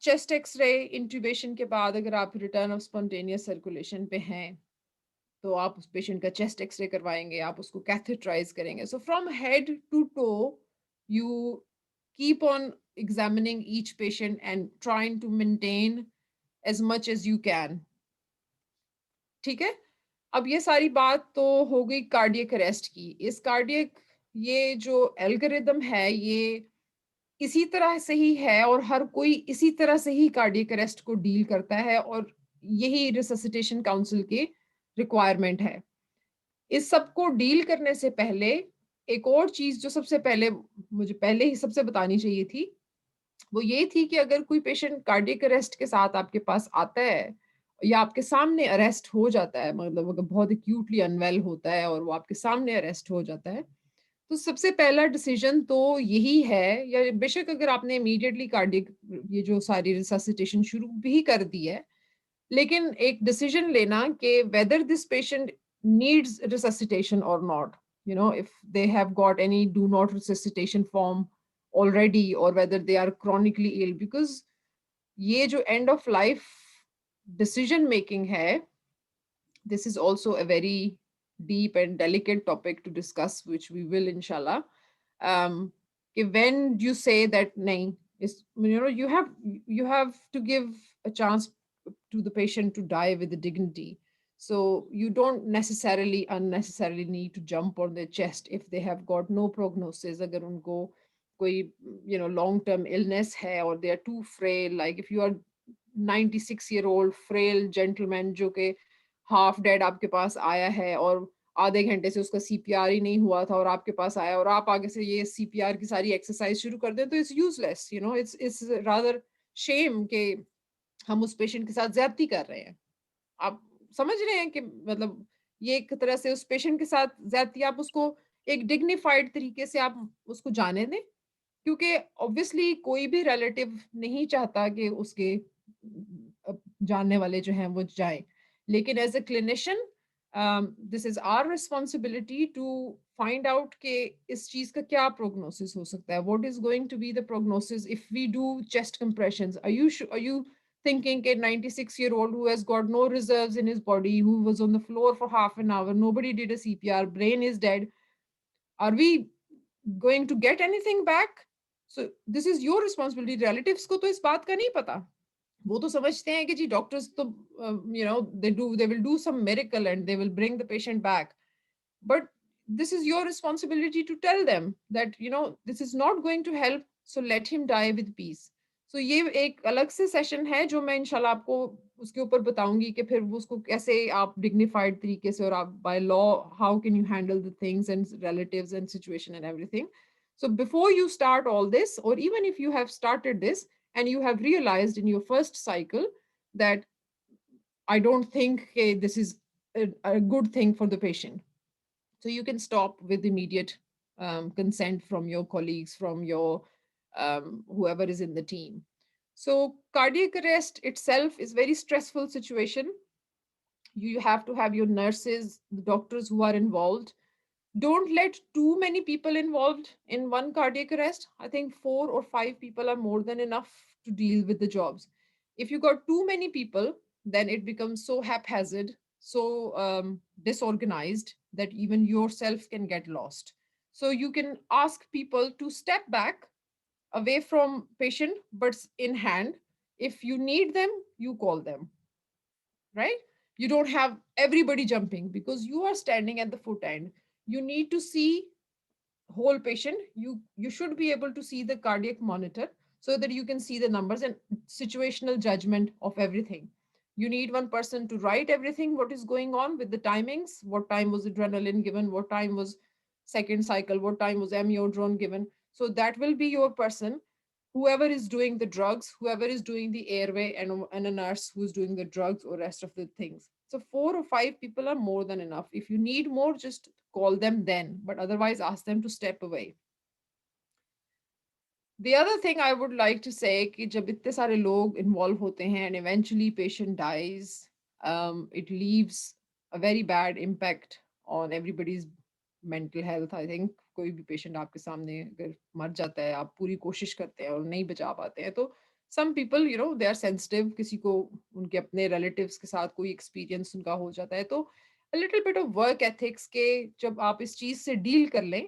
Speaker 1: Chest X-ray intubation के बाद अगर आप return of spontaneous circulation पे हैं, तो आप उस पेशेंट का चेस्ट एक्सरे करवाएंगे, आप उसको कैथेटराइज करेंगे. So from head to toe you keep on examining each patient and trying to maintain as much as you can. ठीक है. अब ये सारी बात तो हो गई कार्डियक अरेस्ट की. इस कार्डियक ये जो एल्गोरिदम है ये इसी तरह से ही है और हर कोई इसी तरह से ही कार्डियक अरेस्ट को डील करता है और यही रिससिटेशन काउंसिल की रिक्वायरमेंट है. इस सब को डील करने से पहले एक और चीज जो सबसे पहले मुझे पहले ही सबसे बतानी चाहिए थी वो ये थी कि अगर कोई पेशेंट कार्डियक अरेस्ट के साथ आपके पास आता है या आपके सामने अरेस्ट हो जाता है, मतलब अगर बहुत एक्यूटली अनवेल होता है और वो आपके सामने अरेस्ट हो जाता है, तो सबसे पहला डिसीजन तो यही है, या बेशक अगर आपने इमीडिएटली कार्डियक ये जो सारी रिससिटेशन शुरू भी कर दी है, लेकिन एक डिसीजन लेना कि whether this patient needs resuscitation और not, you know, if they have got any do not resuscitation form already or whether they are chronically ill, because ये जो end of life decision making है, this is also a very deep and delicate topic to discuss, which we will inshallah. कि when you say that nahi, is, you know, you have to give a chance to the patient to die with dignity. So you don't necessarily unnecessarily need to jump on their chest if they have got no prognosis. अगर उनको कोई long term illness है or they are too frail, like if you are 96-year-old frail gentleman जो के half dead आपके पास आया है और आधे घंटे से उसका सीपीआर ही नहीं हुआ था और आपके पास आया और आप आगे से ये सीपीआर की सारी एक्सरसाइज शुरू कर दें, तो it's useless, it's rather shame कि हम उस पेशेंट के साथ ज्यादती कर रहे हैं. आप समझ रहे हैं कि मतलब ये एक तरह से उस पेशेंट के साथ ज्यादती, आप उसको एक डिग्निफाइड तरीके से आप उसको जाने दें, क्योंकि ऑब्वियसली कोई भी रिलेटिव नहीं चाहता कि उसके जानने वाले जो हैं वो जाएं, लेकिन as a clinician this is our responsibility to find out कि इस चीज का क्या प्रोग्नोसिस हो सकता है. What is going to be the prognosis if we do chest compressions? Are you thinking a 96-year-old who has got no reserves in his body, who was on the floor for half an hour, nobody did a CPR, brain is dead, are we going to get anything back? So this is your responsibility. Relatives को तो इस बात का नहीं पता. वो तो समझते हैं कि जी डॉक्टर्स तो they will do some miracle and they will bring the patient back, but this is your responsibility to tell them that this is not going to help, so let him die with peace. So ये एक अलग से session है जो मैं इंशाल्लाह आपको उसके ऊपर बताऊंगी कि फिर वो उसको कैसे आप डिग्निफाइड तरीके से और आप by law how can you handle the things and relatives and situation and everything. So before you start all this, or even if you have started this and you have realized in your first cycle that I don't think this is a good thing for the patient, so you can stop with immediate consent from your colleagues, from your whoever is in the team. So cardiac arrest itself is very stressful situation. You have to have your nurses, the doctors who are involved. Don't let too many people involved in one cardiac arrest. I think 4 or 5 people are more than enough to deal with the jobs. If you got too many people, then it becomes so haphazard, so disorganized that even yourself can get lost. So you can ask people to step back away from patient, but in hand. If you need them, you call them, right? You don't have everybody jumping because you are standing at the foot end. You need to see whole patient. You should be able to see the cardiac monitor so that you can see the numbers and situational judgment of everything. You need one person to write everything what is going on with the timings, what time was adrenaline given, what time was second cycle, what time was amiodarone given. So that will be your person, whoever is doing the drugs, whoever is doing the airway, and a nurse who's doing the drugs or rest of the things. So 4 or 5 people are more than enough. If you need more, just call them then, but otherwise ask them to step away. The other thing I would like to say कि जब इतने सारे लोग involve होते हैं and eventually patient dies, it leaves a very bad impact on everybody's mental health. I think कोई भी patient आपके सामने अगर मर जाता है, आप पूरी कोशिश करते हैं और नहीं बचा पाते हैं, तो some people they are sensitive, किसी को उनके अपने relatives के साथ कोई experience उनका हो जाता है, तो a little bit of work ethics के जब आप इस चीज से डील कर लें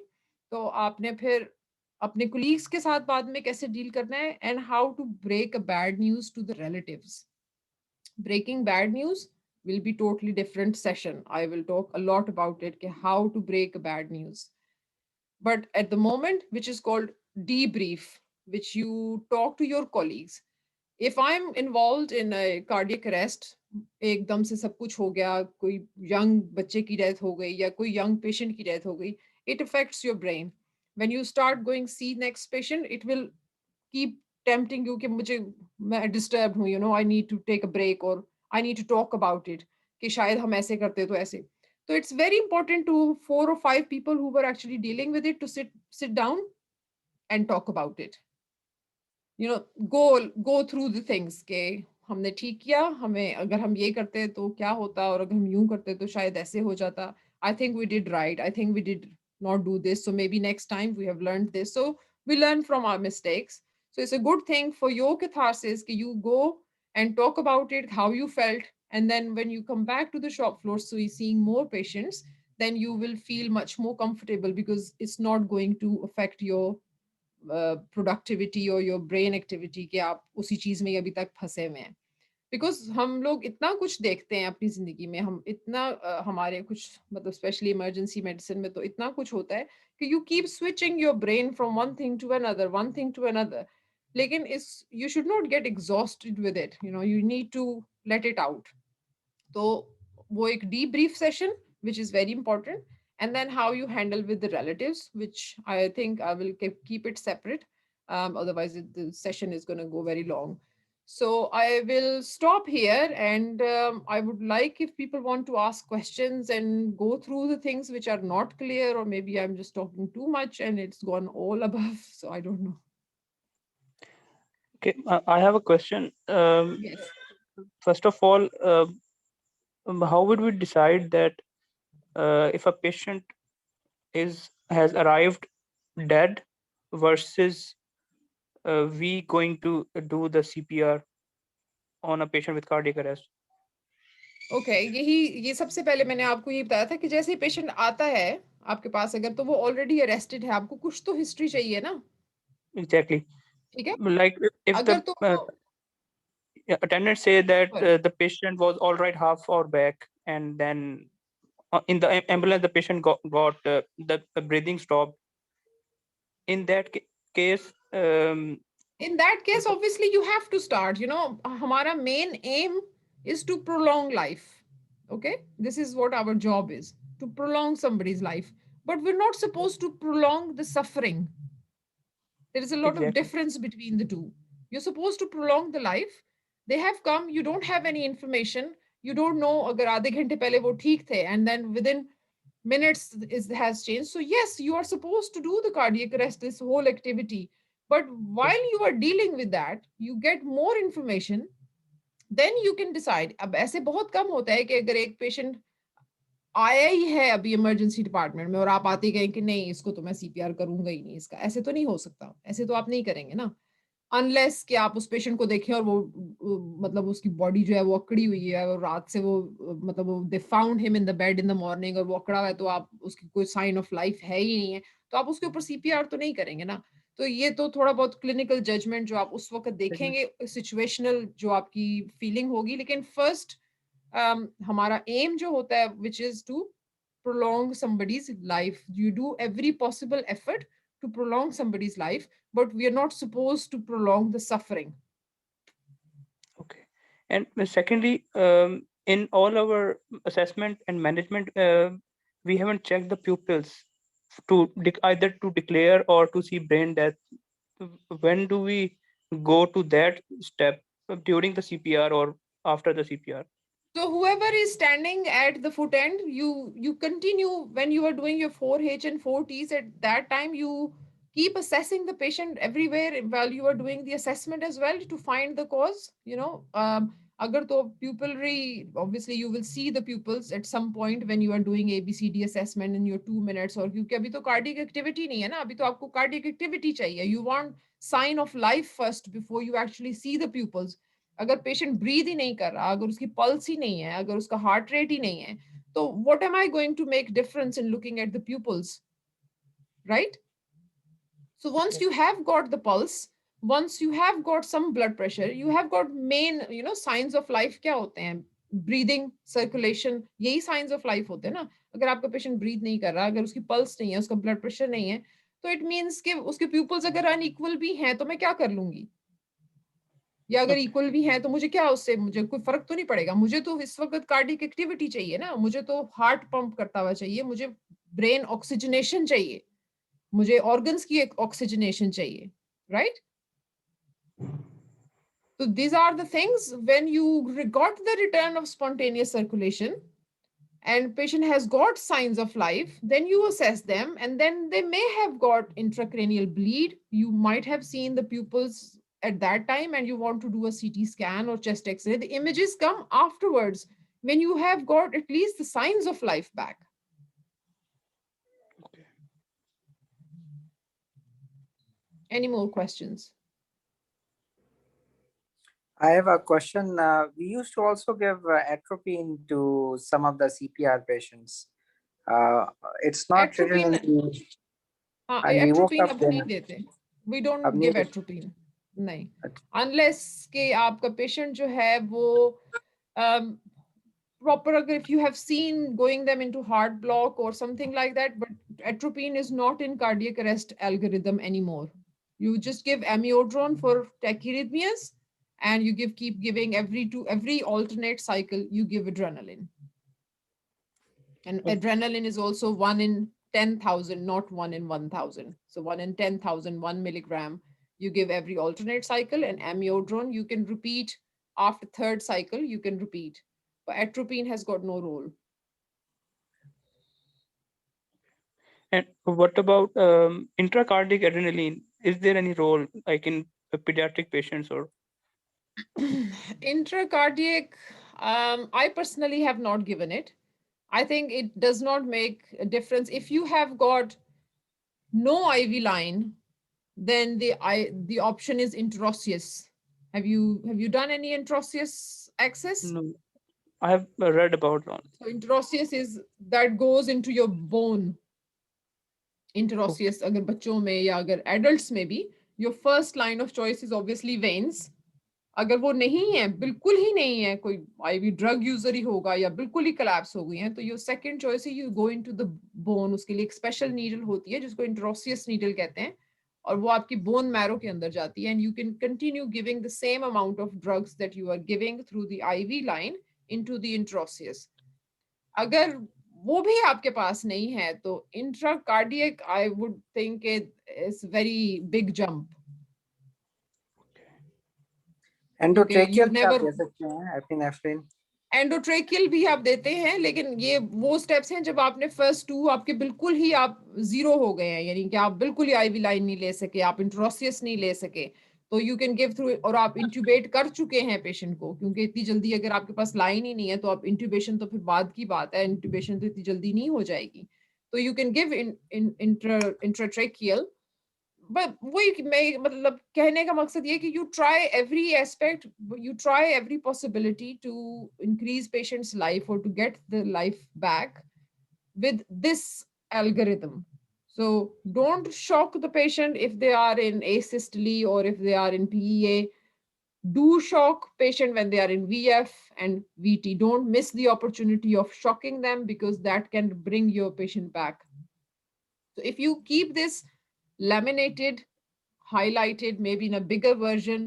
Speaker 1: तो आपने फिर अपने colleagues के साथ बाद में कैसे डील करना है and how to break a bad news to the relatives. Breaking bad news will be totally different session. I will talk a lot about it, how to break a bad news. But at the moment, which is called debrief, which you talk to your colleagues. If I'm involved in a cardiac arrest, एकदम से सब कुछ हो गया, कोई young बच्चे की death हो गई या कोई young patient की death हो गई, it affects your brain. When you start going see next patient, it will keep tempting you कि मुझे मैं disturbed हूँ, I need to take a break or I need to talk about it कि शायद हम ऐसे करते तो ऐसे. So it's very important to 4 or 5 people who were actually dealing with it to sit down and talk about it. Go through the things के हमने ठीक किया, हमें अगर हम ये करते तो क्या होता और अगर हम यूं करते तो शायद ऐसे हो जाता. I think we did right. I think we did not do this. So maybe next time we have learned this. So we learn from our mistakes. So it's a good thing for your catharsis that you go and talk about it, how you felt. And then when you come back to the shop floor, so you're seeing more patients, then you will feel much more comfortable because it's not going to affect your productivity और your brain activity कि आप उसी चीज में अभी तक फंसे हुए हैं. बिकॉज हम लोग इतना कुछ देखते हैं अपनी जिंदगी में, हम इतना हमारे कुछ मतलब स्पेशली इमरजेंसी मेडिसिन में तो इतना कुछ होता है कि you keep switching your brain from one thing to another. लेकिन इस you should not get exhausted with it, you need to let it out. तो वो एक debrief session which is very important, and then how you handle with the relatives, which I think I will keep it separate. Otherwise the session is going to go very long. So I will stop here, and I would like if people want to ask questions and go through the things which are not clear, or maybe I'm just talking too much and it's gone all above, so I don't know.
Speaker 3: Okay, I have a question.
Speaker 1: Yes.
Speaker 3: First of all, how would we decide that if a patient has arrived dead versus we going to do the CPR on a patient with cardiac arrest?
Speaker 1: Okay, ये सबसे पहले मैंने आपको ये बताया था कि जैसे ही पेशेंट आता है आपके पास, अगर तो वो ऑलरेडी अरेस्टेड है, आपको कुछ तो हिस्ट्री चाहिए ना.
Speaker 3: Exactly.
Speaker 1: ठीक है.
Speaker 3: Like if
Speaker 1: अगर
Speaker 3: the
Speaker 1: तो
Speaker 3: attendants say that
Speaker 1: sorry,
Speaker 3: the patient was all right half hour back, and then in the ambulance the patient got the breathing stopped. In that case,
Speaker 1: in that case obviously you have to start, हमारा main aim is to prolong life. Okay, this is what our job is, to prolong somebody's life, but we're not supposed to prolong the suffering. There is a lot of
Speaker 3: exactly.
Speaker 1: difference between the two. You're supposed to prolong the life. They have come, you don't have any information, you don't know agar aadhe ghante pehle wo theek the, and then within minutes has changed. So yes, you are supposed to do the cardiac arrest, this whole activity. But while you are dealing with that, you get more information, then you can decide. अब ऐसे बहुत कम होता है कि अगर एक patient आया ही है अभी इमरजेंसी डिपार्टमेंट में और आप आते गए कि नहीं इसको तो मैं सीपीआर करूंगा ही नहीं, इसका ऐसे तो नहीं हो सकता, ऐसे तो आप नहीं करेंगे ना, अनलेस कि आप उस पेशेंट को देखें और वो मतलब उसकी बॉडी जो है वो अकड़ी हुई है और रात से वो मतलब वो they found him in the bed in the morning और वो अकड़ा हुआ है, तो आप उसकी कोई साइन ऑफ लाइफ है ही नहीं है, तो आप उसके ऊपर सीपीआर तो नहीं करेंगे ना. तो ये तो थोड़ा बहुत क्लिनिकल जजमेंट जो आप उस वक्त देखेंगे, सिचुएशनल जो आपकी फीलिंग होगी. लेकिन फर्स्ट हमारा एम जो होता है which is to prolong somebody's life. You do every possible effort to prolong somebody's life, but we are not supposed to prolong the suffering.
Speaker 3: Okay. And secondly, in all our assessment and management, we haven't checked the pupils to either to declare or to see brain death. When do we go to that step during the CPR or after the CPR?
Speaker 1: So whoever is standing at the foot end, you continue when you are doing your 4H and 4Ts. At that time, you keep assessing the patient everywhere while you are doing the assessment as well to find the cause. Agar to pupillary, obviously you will see the pupils at some point when you are doing ABCD assessment in your 2 minutes. Or क्योंकि अभी तो cardiac activity नहीं है ना, अभी तो आपको cardiac activity चाहिए. You want sign of life first before you actually see the pupils. अगर पेशेंट ब्रीद ही नहीं कर रहा, अगर उसकी पल्स ही नहीं है, अगर उसका हार्ट रेट ही नहीं है, So what am I going to make difference in looking at the pupils, right? So once you have got the pulse, once you have got some blood pressure, you have got main, signs of life क्या होते हैं? Breathing, circulation, यही signs of life होते हैं ना. अगर आपका patient breathe नहीं कर रहा, अगर उसकी पल्स नहीं है, उसका ब्लड प्रेशर नहीं है, तो इट मीन्स कि उसके प्यूपल्स अगर अनइक्वल भी हैं तो मैं क्या कर लूंगी, या अगर इक्वल भी हैं तो मुझे क्या, उससे मुझे कोई फर्क तो नहीं पड़ेगा. मुझे तो इस वक्त कार्डियक एक्टिविटी चाहिए ना, मुझे तो हार्ट पंप करता हुआ चाहिए, मुझे ब्रेन ऑक्सीजनेशन चाहिए, मुझे ऑर्गन्स की एक ऑक्सीजनेशन चाहिए, right? So these are the things. When you got the return of spontaneous circulation and patient has got signs of life, then you assess them, and then they may have got intracranial bleed. You might have seen the pupils at that time and you want to do a CT scan or chest x-ray. The images come afterwards when you have got at least the signs of life back.
Speaker 3: Okay.
Speaker 1: Any more questions?
Speaker 2: I have a question. We used to also give atropine to some of the CPR patients. It's not written in the
Speaker 1: atropine अब नहीं देते. We don't
Speaker 2: अब
Speaker 1: give
Speaker 2: नहीं-
Speaker 1: atropine. नहीं. Unless के आपका patient जो है वो proper, if you have seen going them into heart block or something like that, but atropine is not in cardiac arrest algorithm anymore. You just give amiodarone for tachyarrhythmias, and you keep giving every alternate cycle you give adrenaline. And adrenaline is also 1 in 10,000, not 1 in 1,000. So 1 in 10,000, 1 milligram, you give every alternate cycle, and amiodarone you can repeat after third cycle, you can repeat. But atropine has got no role.
Speaker 3: And what about intracardiac adrenaline? Is there any role like in pediatric patients or?
Speaker 1: Intracardiac, I personally have not given it. I think it does not make a difference. If you have got no IV line, then the option is interosseous. Have you done any interosseous access?
Speaker 3: No, I have read about one.
Speaker 1: So interosseous is that goes into your bone. Interosseous, अगर बच्चों में या अगर adults में भी, your first line of choice is obviously veins. अगर वो नहीं है, बिल्कुल ही नहीं है, कोई IV drug user ही होगा या बिल्कुल ही collapse हो गई है, तो your second choice है you go into the bone. उसके लिए एक special needle होती है जिसको interosseous needle कहते हैं, और वो आपकी bone marrow के अंदर जाती है, and you can continue giving the same amount of drugs that you are giving through the IV line into the interosseous. अगर वो भी आपके पास नहीं है तो intracardiac I would think it is very big jump.
Speaker 2: Endotracheal
Speaker 1: never-
Speaker 2: आप दे सकते हैं एपिनेफ्रिन.
Speaker 1: एंडोट्रेकियल भी आप देते हैं, लेकिन ये वो स्टेप्स हैं जब आपने फर्स्ट 2 आपके बिल्कुल ही आप जीरो हो गए हैं, यानी कि आप बिल्कुल ही आईवी लाइन नहीं ले सके, आप इंट्रोसियस नहीं ले सके, तो यू कैन गिव थ्रू, और आप इंट्यूबेट कर चुके हैं पेशेंट को, क्योंकि इतनी जल्दी अगर आपके पास लाइन ही नहीं है तो आप इंट्यूबेशन तो फिर बाद की बात है, इंट्यूबेशन तो इतनी जल्दी नहीं हो जाएगी, तो you can give intratracheal. But वही मैं मतलब कहने का मकसद ये कि you try every aspect, you try every possibility to increase patient's life or to get the life back with this algorithm. So don't shock the patient if they are in asystole or if they are in PEA. Do shock patient when they are in VF and VT. Don't miss the opportunity of shocking them, because that can bring your patient back. So if you keep this laminated, highlighted, maybe in a bigger version,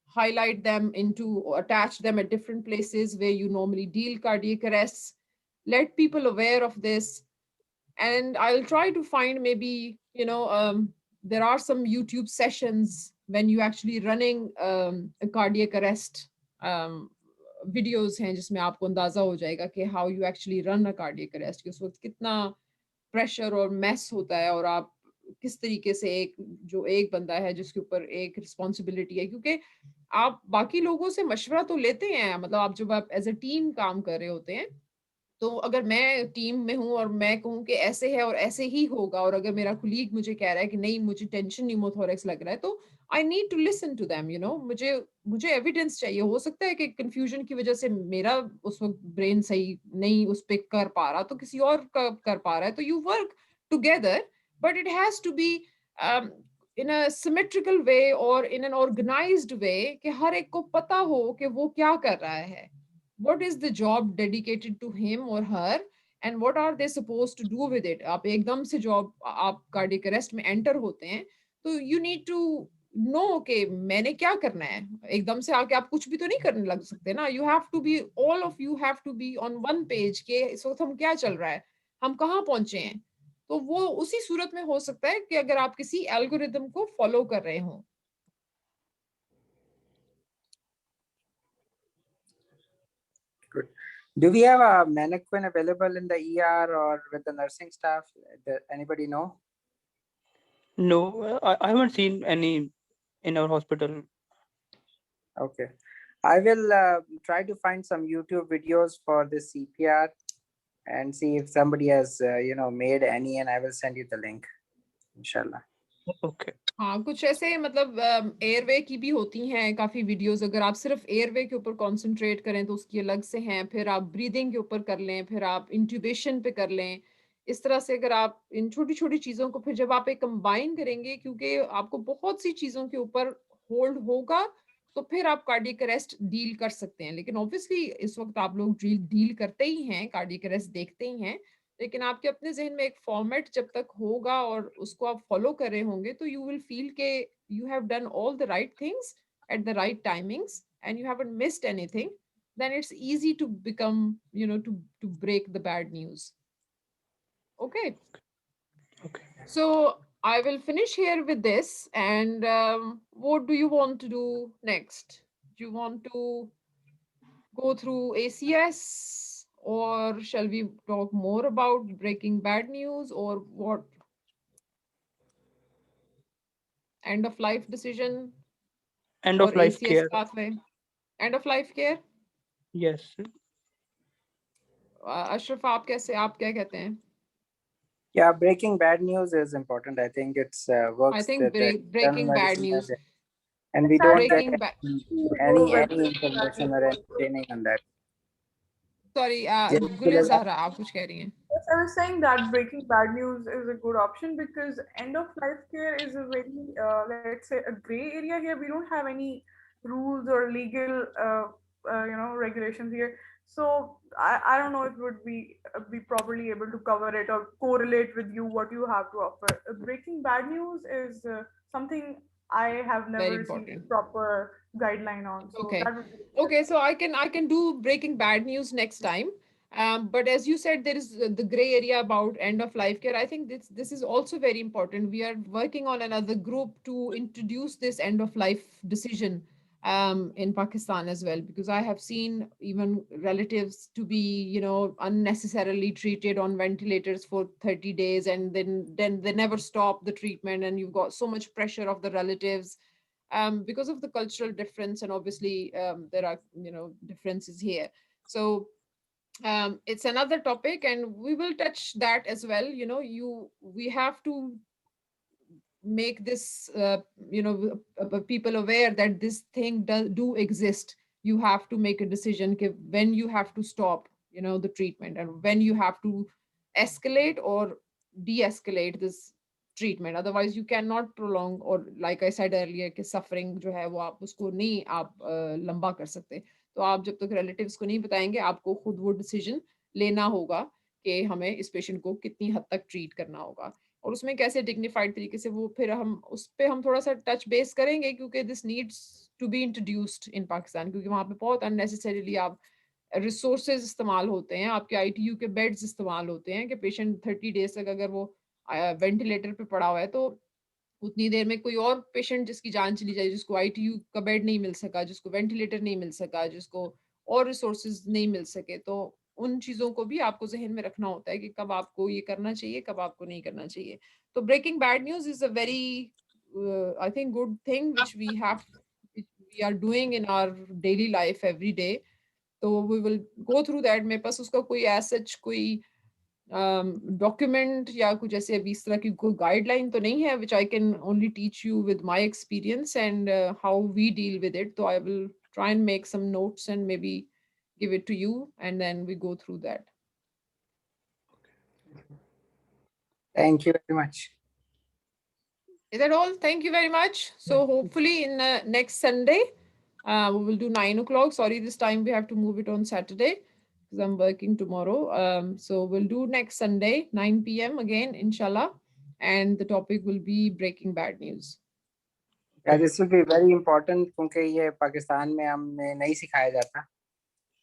Speaker 1: highlight them into or attach them at different places where you normally deal cardiac arrests, let people aware of this. And I'll try to find maybe, there are some YouTube sessions when you actually running a cardiac arrest videos हैं जिसमें आपको अंदाजा हो जाएगा कि how you actually run a cardiac arrest, कि उस वक्त कितना प्रेशर और मैस होता है, और आप किस तरीके से एक बंदा है जिसके ऊपर एक रिस्पॉन्सिबिलिटी है, क्योंकि आप बाकी लोगों से मशवरा तो लेते हैं, मतलब आप जब आप एज ए टीम काम कर रहे होते हैं, तो अगर मैं टीम में हूं और मैं कहूं कि ऐसे है और ऐसे ही होगा, और अगर मेरा कुलीग मुझे कह रहा है कि नहीं मुझे टेंशन न्यूमोथोरेक्स लग रहा है, तो I need to listen to them, you know. मुझे एविडेंस चाहिए. हो सकता है कि कंफ्यूजन की वजह से मेरा उस वक्त ब्रेन सही नहीं उस पे कर पा रहा, तो किसी और का कर पा रहा है, तो you work together, but it has to be in a symmetrical way or in an organized way कि हर एक को पता हो कि वो क्या कर रहा है. What is the job dedicated to him or her and what are they supposed to do with it. आप एकदम से जॉब आप कार्डियक अरेस्ट में एंटर होते हैं, तो you need to know कि मैंने क्या करना है. एकदम से आके आप कुछ भी तो नहीं करने लग सकते ना. You have to be, all of you have to be on one page कि इस वक्त हम क्या चल रहा है, हम कहाँ पहुंचे हैं. तो वो उसी सूरत में हो सकता है कि अगर आप किसी एल्गोरिदम को फॉलो कर रहे हो.
Speaker 2: Good. Do we have a mannequin available in the ER or with the nursing staff? Anybody know?
Speaker 3: No, I haven't seen any in our hospital.
Speaker 2: Okay. I will try to find some YouTube videos for this CPR and see if somebody has, made any, and I will send you the link, inshallah.
Speaker 3: Okay.
Speaker 1: हाँ, कुछ ऐसे मतलब airway की भी होती हैं काफी videos. अगर आप सिर्फ एयरवे के ऊपर कंसंट्रेट करें तो उसकी अलग से हैं. फिर आप ब्रीदिंग के ऊपर कर लें, फिर आप इंट्यूबेशन पे कर लें. इस तरह से अगर आप इन छोटी छोटी चीजों को फिर जब आप एक कंबाइन करेंगे, क्योंकि आपको बहुत सी चीजों के ऊपर होल्ड होगा, तो फिर आप कार्डियक अरेस्ट डील कर सकते हैं. लेकिन ऑब्वियसली इस वक्त आप लोग डील करते ही हैं, कार्डियक अरेस्ट देखते ही हैं, लेकिन आपके अपने जहन में एक फॉर्मेट जब तक होगा और उसको आप फॉलो कर रहे होंगे, तो यू विल फील के you have done all the right things at the right timings and you haven't missed anything, then it's easy to become, to break the bad news. Okay.
Speaker 3: Okay.
Speaker 1: So I will finish here with this, and what do you want to do next? Do you want to go through ACS, or shall we talk more about breaking bad news, or what? End of life decision
Speaker 3: End
Speaker 1: or
Speaker 3: of life
Speaker 1: ACS
Speaker 3: care.
Speaker 1: pathway? End of life care?
Speaker 3: Yes.
Speaker 1: Ashraf, आप क्या कहते हैं?
Speaker 2: Yeah, breaking bad news is important. I think it's
Speaker 1: I
Speaker 2: works
Speaker 1: think
Speaker 2: that the
Speaker 1: breaking
Speaker 2: internal
Speaker 1: bad
Speaker 2: medicine
Speaker 1: news.
Speaker 2: and we don't get
Speaker 1: Breaking bad.
Speaker 2: any information or any training on that.
Speaker 1: Sorry,
Speaker 2: Yes,
Speaker 1: Gule Zahra, आप कुछ कह रही हैं?
Speaker 4: Yes, I was saying that breaking bad news is a good option because end of life care is a very, let's say, a gray area here. We don't have any rules or legal, regulations here. So I don't know if would be properly able to cover it or correlate with you what you have to offer. Breaking bad news is something I have
Speaker 1: Very
Speaker 4: never seen
Speaker 1: important.
Speaker 4: proper guideline on. So
Speaker 1: Okay.
Speaker 4: that would be
Speaker 1: Okay, so I can do breaking bad news next time. But as you said, there is the gray area about end of life care. I think this is also very important. We are working on another group to introduce this end of life decision in Pakistan as well, because I have seen even relatives to be, unnecessarily treated on ventilators for 30 days, and then they never stop the treatment, and you've got so much pressure of the relatives because of the cultural difference, and obviously there are differences here. So it's another topic, and we will touch that as well. We have to make this people aware that this thing do exist. You have to make a decision when you have to stop the treatment, and when you have to escalate or de-escalate this treatment. Otherwise you cannot prolong, or like I said earlier कि suffering जो है वो आप उसको नहीं आप लंबा कर सकते. तो आप जब तक relatives को नहीं बताएंगे, आपको खुद वो decision लेना होगा कि हमें इस पेशेंट को कितनी हद तक ट्रीट करना होगा, और उसमें कैसे डिग्निफाइड तरीके से वो फिर हम उस पे हम थोड़ा सा टच बेस करेंगे, क्योंकि this needs to be introduced in Pakistan, क्योंकि वहाँ पे बहुत अननेसेसरीली आप रिसोर्सेज इस्तेमाल होते हैं, आपके आईटीयू के बेड्स इस्तेमाल होते हैं कि पेशेंट 30 डेज तक अगर वो वेंटिलेटर पे पड़ा हुआ है, तो उतनी देर में कोई और पेशेंट जिसकी जान चली जाए, जिसको आईटीयू का बेड नहीं मिल सका, जिसको वेंटिलेटर नहीं मिल सका, जिसको और रिसोर्सेज नहीं मिल सके, तो उन चीज़ों को भी आपको जहन में रखना होता है कि कब आपको ये करना चाहिए, कब आपको नहीं करना चाहिए. तो breaking bad news is a very I think good thing which we are doing in our daily life every day. तो we will go through that. मेरे पास उसका कोई एज सच कोई डॉक्यूमेंट या कुछ ऐसे अभी इस तरह की कोई गाइडलाइन तो नहीं है which I can only teach you with my experience and how we deal with it. So I will try and make some notes and maybe give it to you and then we go through that.
Speaker 2: Thank you very much.
Speaker 1: Is that all? Thank you very much. So hopefully in next Sunday, we will do 9 o'clock. Sorry, this time we have to move it on Saturday because I'm working tomorrow. So we'll do next Sunday, 9 p.m. again, inshallah. And the topic will be breaking bad news.
Speaker 2: Yeah, this will be very important क्योंकि ये पाकिस्तान में हमें नहीं सिखाया जाता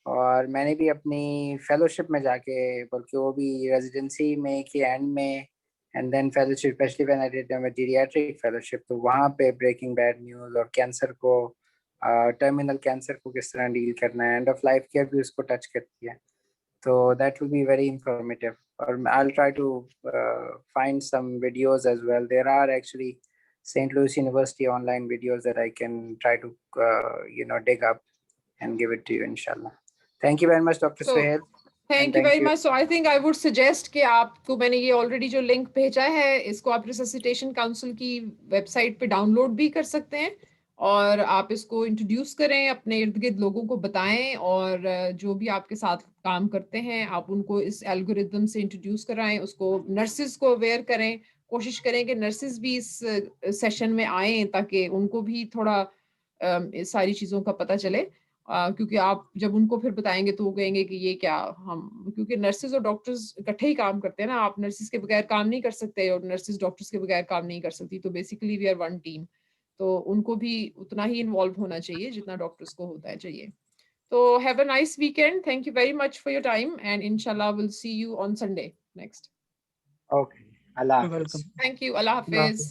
Speaker 2: और मैंने भी अपनी फेलोशिप में जाके बल्कि वो भी रेजिडेंसी में के एंड में and then fellowship specially when I did my geriatric fellowship तो वहाँ पे ब्रेकिंग बैड न्यूज़ और कैंसर को टर्मिनल कैंसर को किस तरह डील करना है एंड ऑफ लाइफ केयर भी उसको टच करती है तो that will be very informative और I will try to find some videos as well there are actually St. Louis University online videos that I can try to dig up and give it to you inshallah. Thank you very much Dr.
Speaker 1: So,
Speaker 2: Suhail.
Speaker 1: Thank you very much. So I think I would suggest कि आपको मैंने ये already जो link भेजा है इसको आप Resuscitation Council की website पे download भी कर सकते हैं और आप इसको इंट्रोड्यूस करें अपने इर्द गिर्द लोगों को बताएं और जो भी आपके साथ काम करते हैं आप उनको इस एल्गोरिदम से इंट्रोड्यूस कराएं उसको नर्सेज को अवेयर करें कोशिश करें कि नर्सेज भी इस सेशन में आएं ताकि उनको भी थोड़ा इस सारी चीज़ों का पता चले क्योंकि आप जब उनको फिर बताएंगे तो वो कहेंगे कि ये क्या हम क्योंकि नर्सेज और डॉक्टर्स इकट्ठे ही काम करते हैं ना आप नर्सेज के बगैर काम नहीं कर सकते और नर्सेज डॉक्टर्स के बगैर काम नहीं कर सकती तो basically we are one team तो उनको भी उतना ही इन्वॉल्व होना चाहिए जितना डॉक्टर्स को होता है चाहिए तो have a nice weekend thank you very much for your time and इंशाल्लाह will see you on Sunday next
Speaker 2: Okay. Allah
Speaker 3: Welcome.
Speaker 1: Thank you अल्लाह हाफिज